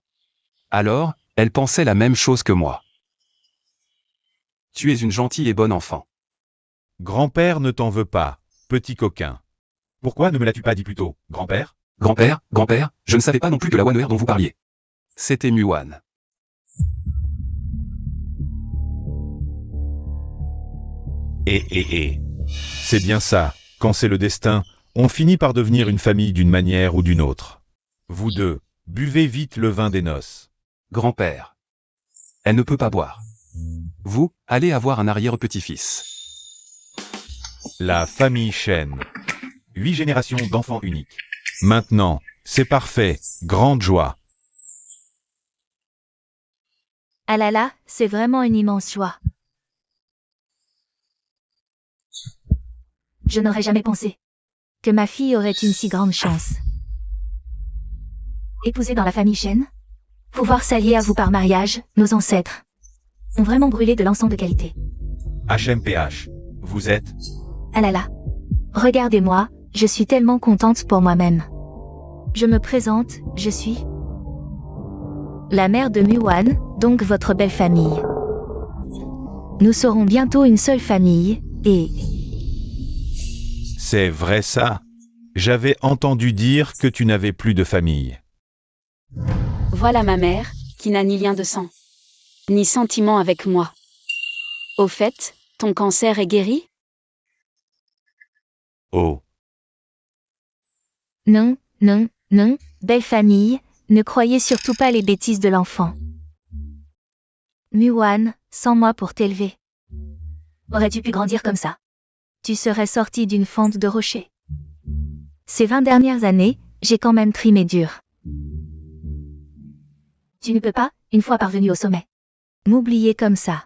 Alors, elle pensait la même chose que moi. Tu es une gentille et bonne enfant. Grand-père ne t'en veut pas, petit coquin. Pourquoi ne me l'as-tu pas dit plus tôt, grand-père? Grand-père, je ne savais pas non plus que la Waneher dont vous parliez. C'était Muan. C'est bien ça, quand c'est le destin, on finit par devenir une famille d'une manière ou d'une autre. Vous deux, buvez vite le vin des noces. Grand-père. Elle ne peut pas boire. Vous, allez avoir un arrière-petit-fils. La famille Chen. 8 générations d'enfants uniques. Maintenant, c'est parfait, grande joie. Ah là là, c'est vraiment une immense joie. Je n'aurais jamais pensé que ma fille aurait une si grande chance. Épouser dans la famille Chen, pouvoir s'allier à vous par mariage, nos ancêtres ont vraiment brûlé de l'encens de qualité. HMPH, vous êtes? Ah là là. Regardez-moi, je suis tellement contente pour moi-même. Je me présente, je suis la mère de Muan, donc votre belle famille. Nous serons bientôt une seule famille, et... C'est vrai ça? J'avais entendu dire que tu n'avais plus de famille. Voilà ma mère, qui n'a ni lien de sang, ni sentiment avec moi. Au fait, ton cancer est guéri? Oh. Non, belle famille, ne croyez surtout pas les bêtises de l'enfant. Muan, sans moi pour t'élever. Aurais-tu pu grandir comme ça? Tu serais sorti d'une fente de rocher. Ces 20 dernières années, j'ai quand même trimé dur. Tu ne peux pas, une fois parvenu au sommet, m'oublier comme ça.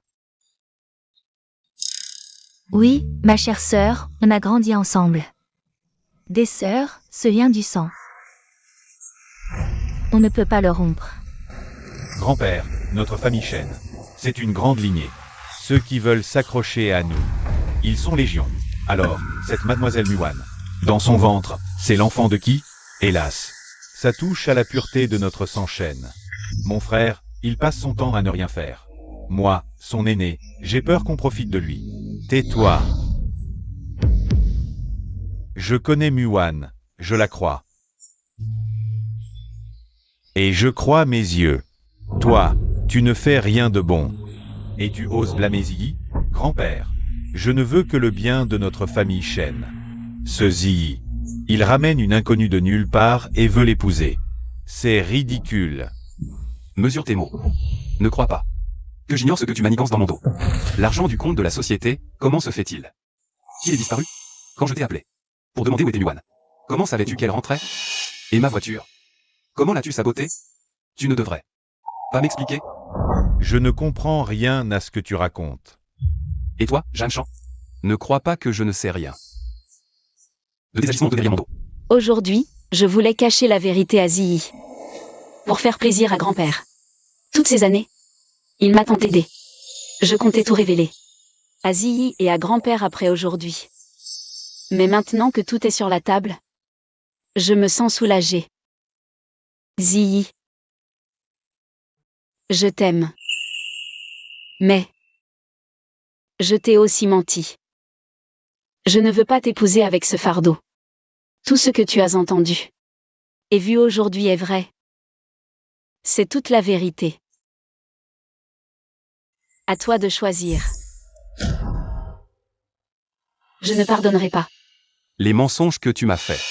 Oui, ma chère sœur, on a grandi ensemble. Des sœurs, ce lien du sang. On ne peut pas le rompre. Grand-père, notre famille Chen. C'est une grande lignée. Ceux qui veulent s'accrocher à nous. Ils sont légion. Alors, cette mademoiselle Muan, dans son ventre, c'est l'enfant de qui? Hélas. Ça touche à la pureté de notre sang Chen. Mon frère, il passe son temps à ne rien faire. Moi, son aîné, j'ai peur qu'on profite de lui. Tais-toi. Je connais Muan, je la crois. Et je crois mes yeux. Toi, tu ne fais rien de bon. Et tu oses blâmer Zii, grand-père. Je ne veux que le bien de notre famille Chen. Ce Zii, il ramène une inconnue de nulle part et veut l'épouser. C'est ridicule. Mesure tes mots. Ne crois pas que j'ignore ce que tu manigances dans mon dos. L'argent du compte de la société, comment se fait-il qu'il est disparu quand je t'ai appelé pour demander où était Yuan? Comment savais-tu qu'elle rentrait? Et ma voiture? Comment l'as-tu sabotée? Tu ne devrais pas m'expliquer. Je ne comprends rien à ce que tu racontes. Et toi, Jeanne Chan? Ne crois pas que je ne sais rien de tes agissements de derrière mon dos. Aujourd'hui, je voulais cacher la vérité à Ziyi. Pour faire plaisir à grand-père. Toutes ces années, il m'a tant aidé. Je comptais tout révéler. À Ziyi et à grand-père après aujourd'hui. Mais maintenant que tout est sur la table, je me sens soulagée. Ziyi. Je t'aime. Mais je t'ai aussi menti. Je ne veux pas t'épouser avec ce fardeau. Tout ce que tu as entendu et vu aujourd'hui est vrai. C'est toute la vérité. À toi de choisir. Je ne pardonnerai pas. Les mensonges que tu m'as faits.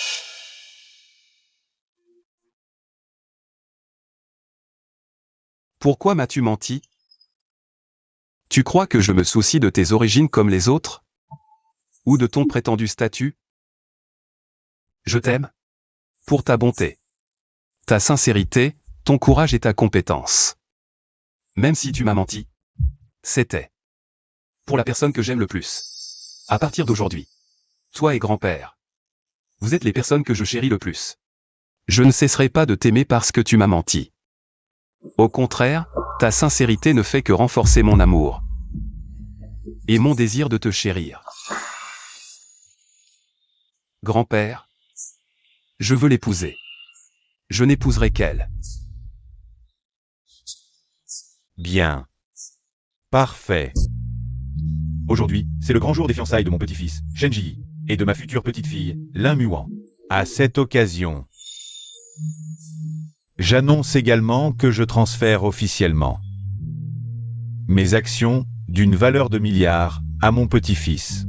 Pourquoi m'as-tu menti? Tu crois que je me soucie de tes origines comme les autres? Ou de ton prétendu statut? Je t'aime pour ta bonté, ta sincérité, ton courage et ta compétence. Même si tu m'as menti, c'était pour la personne que j'aime le plus. À partir d'aujourd'hui, toi et grand-père, vous êtes les personnes que je chéris le plus. Je ne cesserai pas de t'aimer parce que tu m'as menti. Au contraire, ta sincérité ne fait que renforcer mon amour et mon désir de te chérir. Grand-père, je veux l'épouser. Je n'épouserai qu'elle. Bien. Parfait. Aujourd'hui, c'est le grand jour des fiançailles de mon petit-fils, Shenji, et de ma future petite-fille, Lin Muan. À cette occasion, j'annonce également que je transfère officiellement mes actions d'une valeur de milliards à mon petit-fils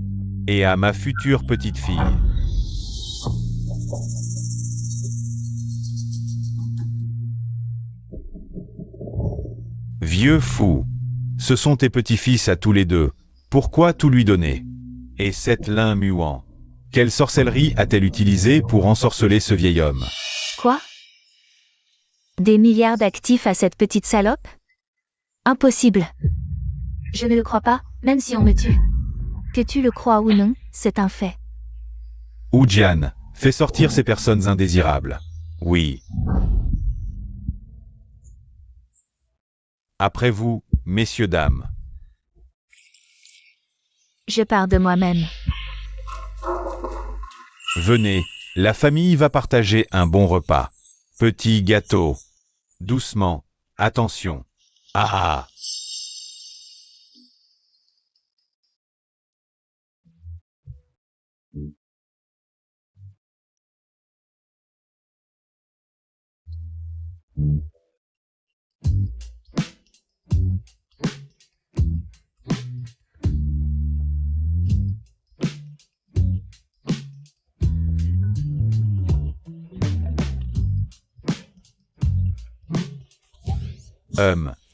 et à ma future petite-fille. Vieux fou, ce sont tes petits-fils à tous les deux. Pourquoi tout lui donner? Et cette Lin Muan, quelle sorcellerie a-t-elle utilisée pour ensorceler ce vieil homme? Quoi? Des milliards d'actifs à cette petite salope? Impossible. Je ne le crois pas, même si on me tue. Que tu le crois ou non, c'est un fait. Wu Jian, fais sortir ces personnes indésirables. Oui. Après vous, messieurs, dames. Je pars de moi-même. Venez, la famille va partager un bon repas. Petit gâteau. Doucement. Attention. Ah ah.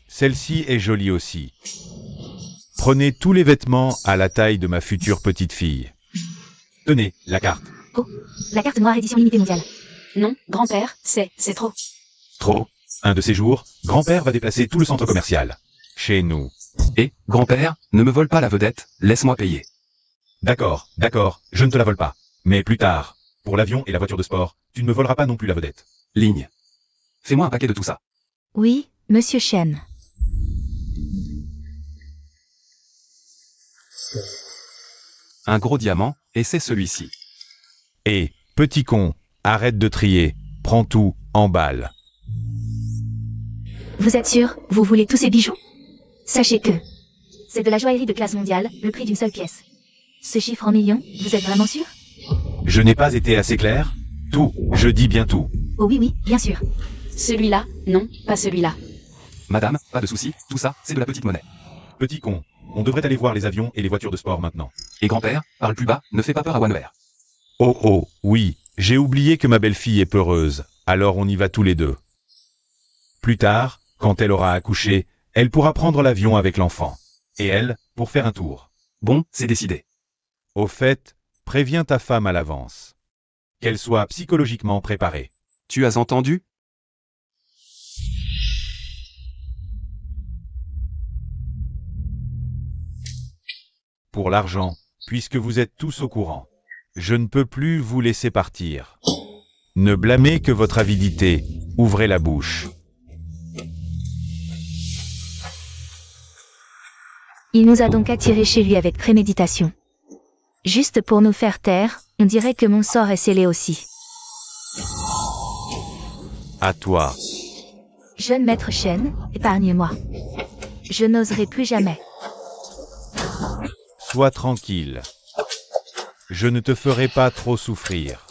Celle-ci est jolie aussi. Prenez tous les vêtements à la taille de ma future petite fille. Tenez, la carte. Oh, la carte noire édition limitée mondiale. Non, grand-père, c'est trop. Trop. Un de ces jours, grand-père va déplacer tout le centre commercial. Chez nous. Et, grand-père, ne me vole pas la vedette, laisse-moi payer. D'accord, je ne te la vole pas. Mais plus tard, pour l'avion et la voiture de sport, tu ne me voleras pas non plus la vedette. Ligne. Fais-moi un paquet de tout ça. Oui, monsieur Chen. Un gros diamant, et c'est celui-ci. Et, petit con, arrête de trier, prends tout, emballe. Vous êtes sûr, vous voulez tous ces bijoux? Sachez que c'est de la joaillerie de classe mondiale, le prix d'une seule pièce. Ce chiffre en millions, vous êtes vraiment sûr? Je n'ai pas été assez clair? Tout, je dis bien tout. Oh oui, oui, bien sûr. Celui-là, non, pas celui-là. Madame, pas de souci, tout ça, c'est de la petite monnaie. Petit con, on devrait aller voir les avions et les voitures de sport maintenant. Et grand-père, parle plus bas, ne fais pas peur à Wanwer. Oh oh, oui, j'ai oublié que ma belle-fille est peureuse, alors on y va tous les deux. Plus tard, quand elle aura accouché, elle pourra prendre l'avion avec l'enfant. Et elle, pour faire un tour. Bon, c'est décidé. Au fait, préviens ta femme à l'avance. Qu'elle soit psychologiquement préparée. Tu as entendu? Pour l'argent, puisque vous êtes tous au courant. Je ne peux plus vous laisser partir. Ne blâmez que votre avidité, ouvrez la bouche. Il nous a donc attirés chez lui avec préméditation. Juste pour nous faire taire, on dirait que mon sort est scellé aussi. À toi. Jeune maître Shen, épargne-moi. Je n'oserai plus jamais. Sois tranquille. Je ne te ferai pas trop souffrir.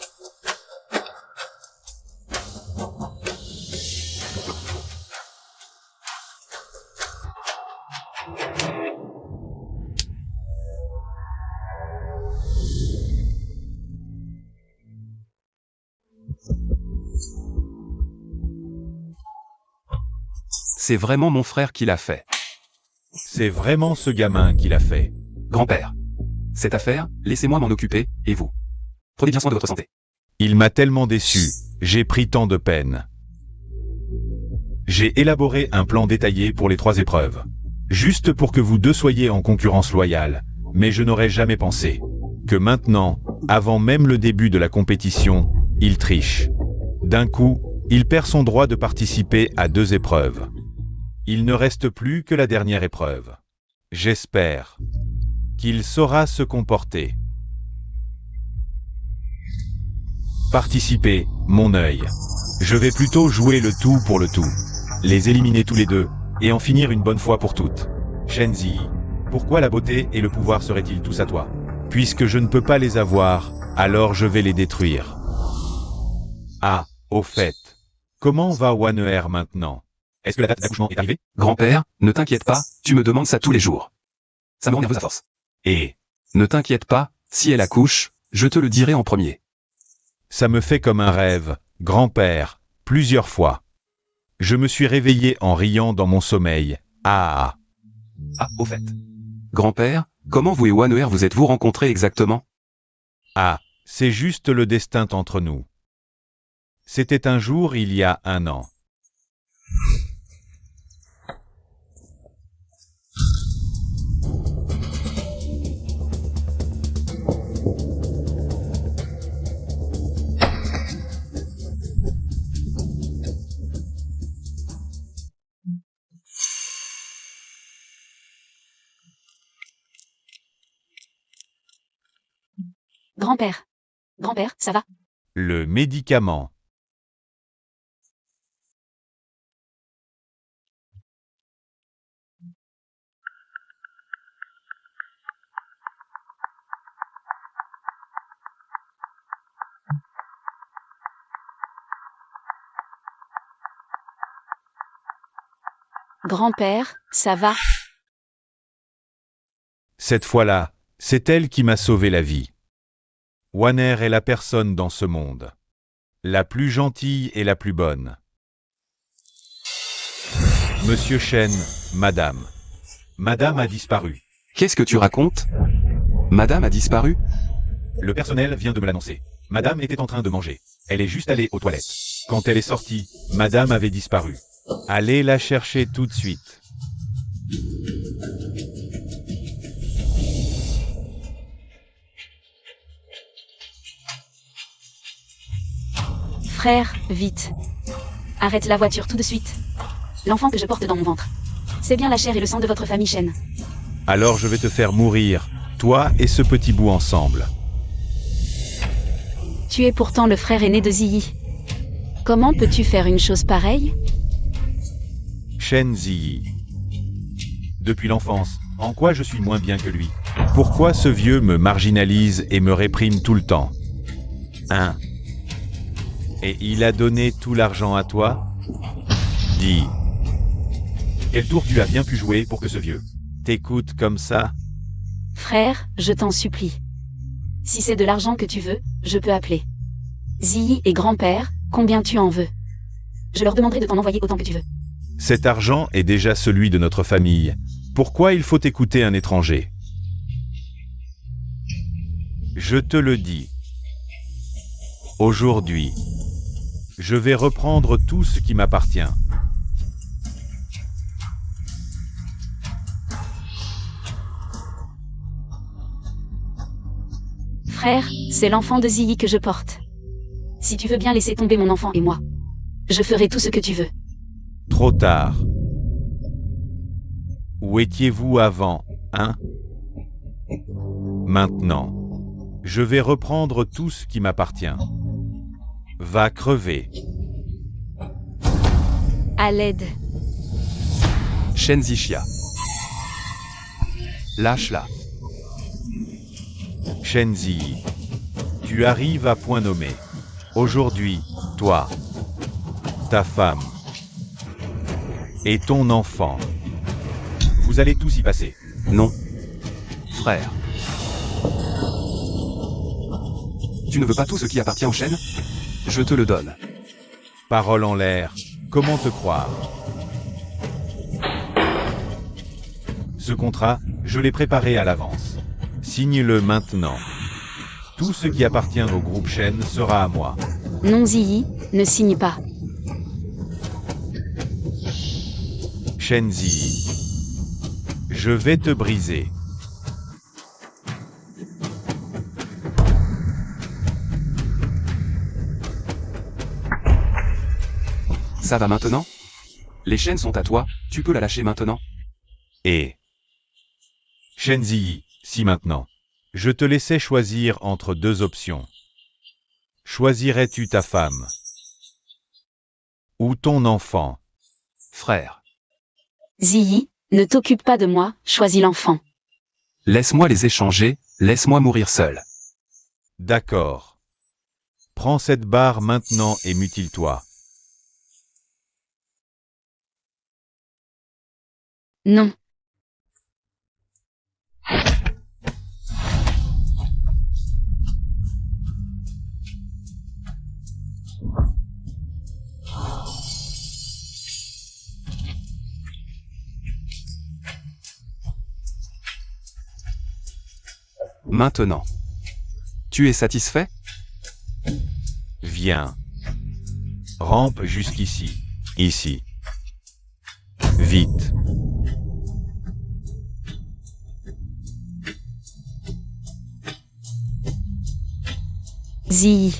C'est vraiment mon frère qui l'a fait. C'est vraiment ce gamin qui l'a fait. Grand-père. Cette affaire, laissez-moi m'en occuper, et vous? Prenez bien soin de votre santé. Il m'a tellement déçu, j'ai pris tant de peine. J'ai élaboré un plan détaillé pour les 3 épreuves. Juste pour que vous deux soyez en concurrence loyale, mais je n'aurais jamais pensé que maintenant, avant même le début de la compétition, il triche. D'un coup, il perd son droit de participer à 2 épreuves. Il ne reste plus que la dernière épreuve. J'espère qu'il saura se comporter. Participer, mon œil. Je vais plutôt jouer le tout pour le tout. Les éliminer tous les deux, et en finir une bonne fois pour toutes. Shenzi, pourquoi la beauté et le pouvoir seraient-ils tous à toi? Puisque je ne peux pas les avoir, alors je vais les détruire. Ah, au fait. Comment va Waner maintenant? Est-ce que la date d'accouchement est arrivée? Grand-père, ne t'inquiète pas, tu me demandes ça tous les jours. Ça me rend nerveuse à force. Et Ne t'inquiète pas, si elle accouche, je te le dirai en premier. ça me fait comme un rêve, grand-père, plusieurs fois. Je me suis réveillé en riant dans mon sommeil. Ah. Ah, au fait. Grand-père, comment vous et Waner vous êtes-vous rencontrés exactement? Ah, c'est juste le destin entre nous. C'était un jour il y a 1 an. Grand-père. Grand-père, ça va? Le médicament. Grand-père, ça va? Cette fois-là, c'est elle qui m'a sauvé la vie. Waner est la personne dans ce monde. La plus gentille et la plus bonne. Monsieur Shen, madame. Madame a disparu. Qu'est-ce que tu racontes? Madame a disparu? Le personnel vient de me l'annoncer. Madame était en train de manger. Elle est juste allée aux toilettes. Quand elle est sortie, Madame avait disparu. Allez la chercher tout de suite. Frère, vite. Arrête la voiture tout de suite. L'enfant que je porte dans mon ventre. C'est bien la chair et le sang de votre famille Shen. Alors je vais te faire mourir, toi et ce petit bout ensemble. Tu es pourtant le frère aîné de Ziyi. Comment peux-tu faire une chose pareille? Shen Ziyi. Depuis l'enfance, en quoi je suis moins bien que lui? Pourquoi ce vieux me marginalise et me réprime tout le temps? Hein? Et il a donné tout l'argent à toi? Dis. Quel tour tu as bien pu jouer pour que ce vieux t'écoute comme ça? Frère, je t'en supplie. Si c'est de l'argent que tu veux, je peux appeler. Ziyi et grand-père, combien tu en veux? Je leur demanderai de t'en envoyer autant que tu veux. Cet argent est déjà celui de notre famille. Pourquoi il faut écouter un étranger? Je te le dis. Aujourd'hui, je vais reprendre tout ce qui m'appartient. Frère, c'est l'enfant de Zilli que je porte. Si tu veux bien laisser tomber mon enfant et moi, je ferai tout ce que tu veux. Trop tard. Où étiez-vous avant, hein? Maintenant, je vais reprendre tout ce qui m'appartient. Va crever. À l'aide. Shen Zixia. Lâche-la. Shenzi, tu arrives à point nommé. Aujourd'hui, toi, ta femme et ton enfant, vous allez tous y passer. Non. Frère. Tu ne veux pas tout ce qui appartient aux Shen? Je te le donne. Parole en l'air, comment te croire? Ce contrat, je l'ai préparé à l'avance. Signe-le maintenant. Tout ce qui appartient au groupe Shen sera à moi. Non Zilli, ne signe pas. Shenzi, je vais te briser. Ça va maintenant? Les Shen sont à toi, tu peux la lâcher maintenant? Et Shenzi, si maintenant, je te laissais choisir entre deux options. Choisirais-tu ta femme ou ton enfant? Frère. Zilli, ne t'occupe pas de moi, choisis l'enfant. Laisse-moi les échanger, laisse-moi mourir seul. D'accord. Prends cette barre maintenant et mutile-toi. Non. Maintenant. Tu es satisfait? Viens. Rampe jusqu'ici. Ici. Vite. Zilli.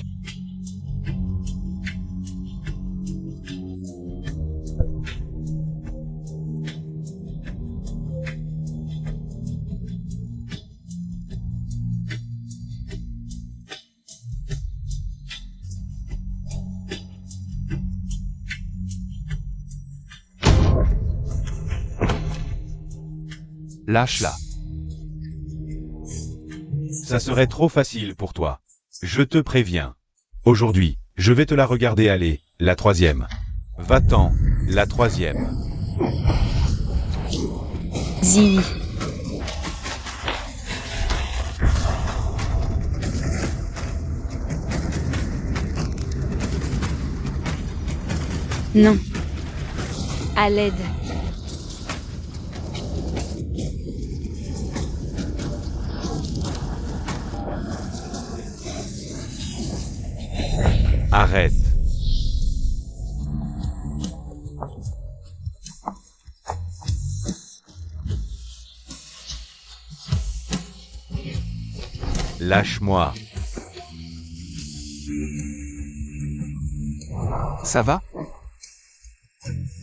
Lâche-la. Ça serait trop facile pour toi. Je te préviens. Aujourd'hui, je vais te la regarder aller, la troisième. Va-t'en, la troisième. Zilli. Non. À l'aide. Arrête. Lâche-moi. Ça va?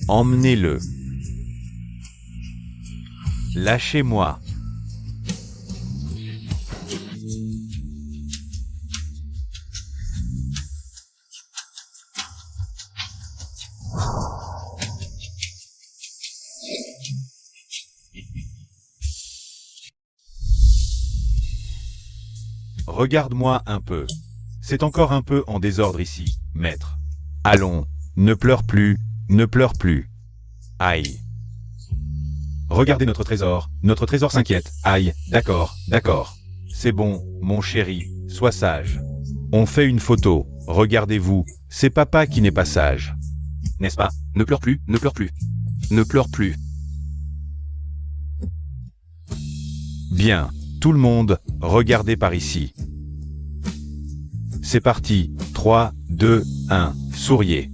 Emmenez-le. Lâchez-moi. Regarde-moi un peu. C'est encore un peu en désordre ici, maître. Allons, ne pleure plus, ne pleure plus. Aïe. Regardez notre trésor s'inquiète. Aïe, d'accord, d'accord. C'est bon, mon chéri, sois sage. On fait une photo, regardez-vous, c'est papa qui n'est pas sage. N'est-ce pas? Ne pleure plus, ne pleure plus. Ne pleure plus. Bien, tout le monde, regardez par ici. C'est parti, 3, 2, 1, souriez.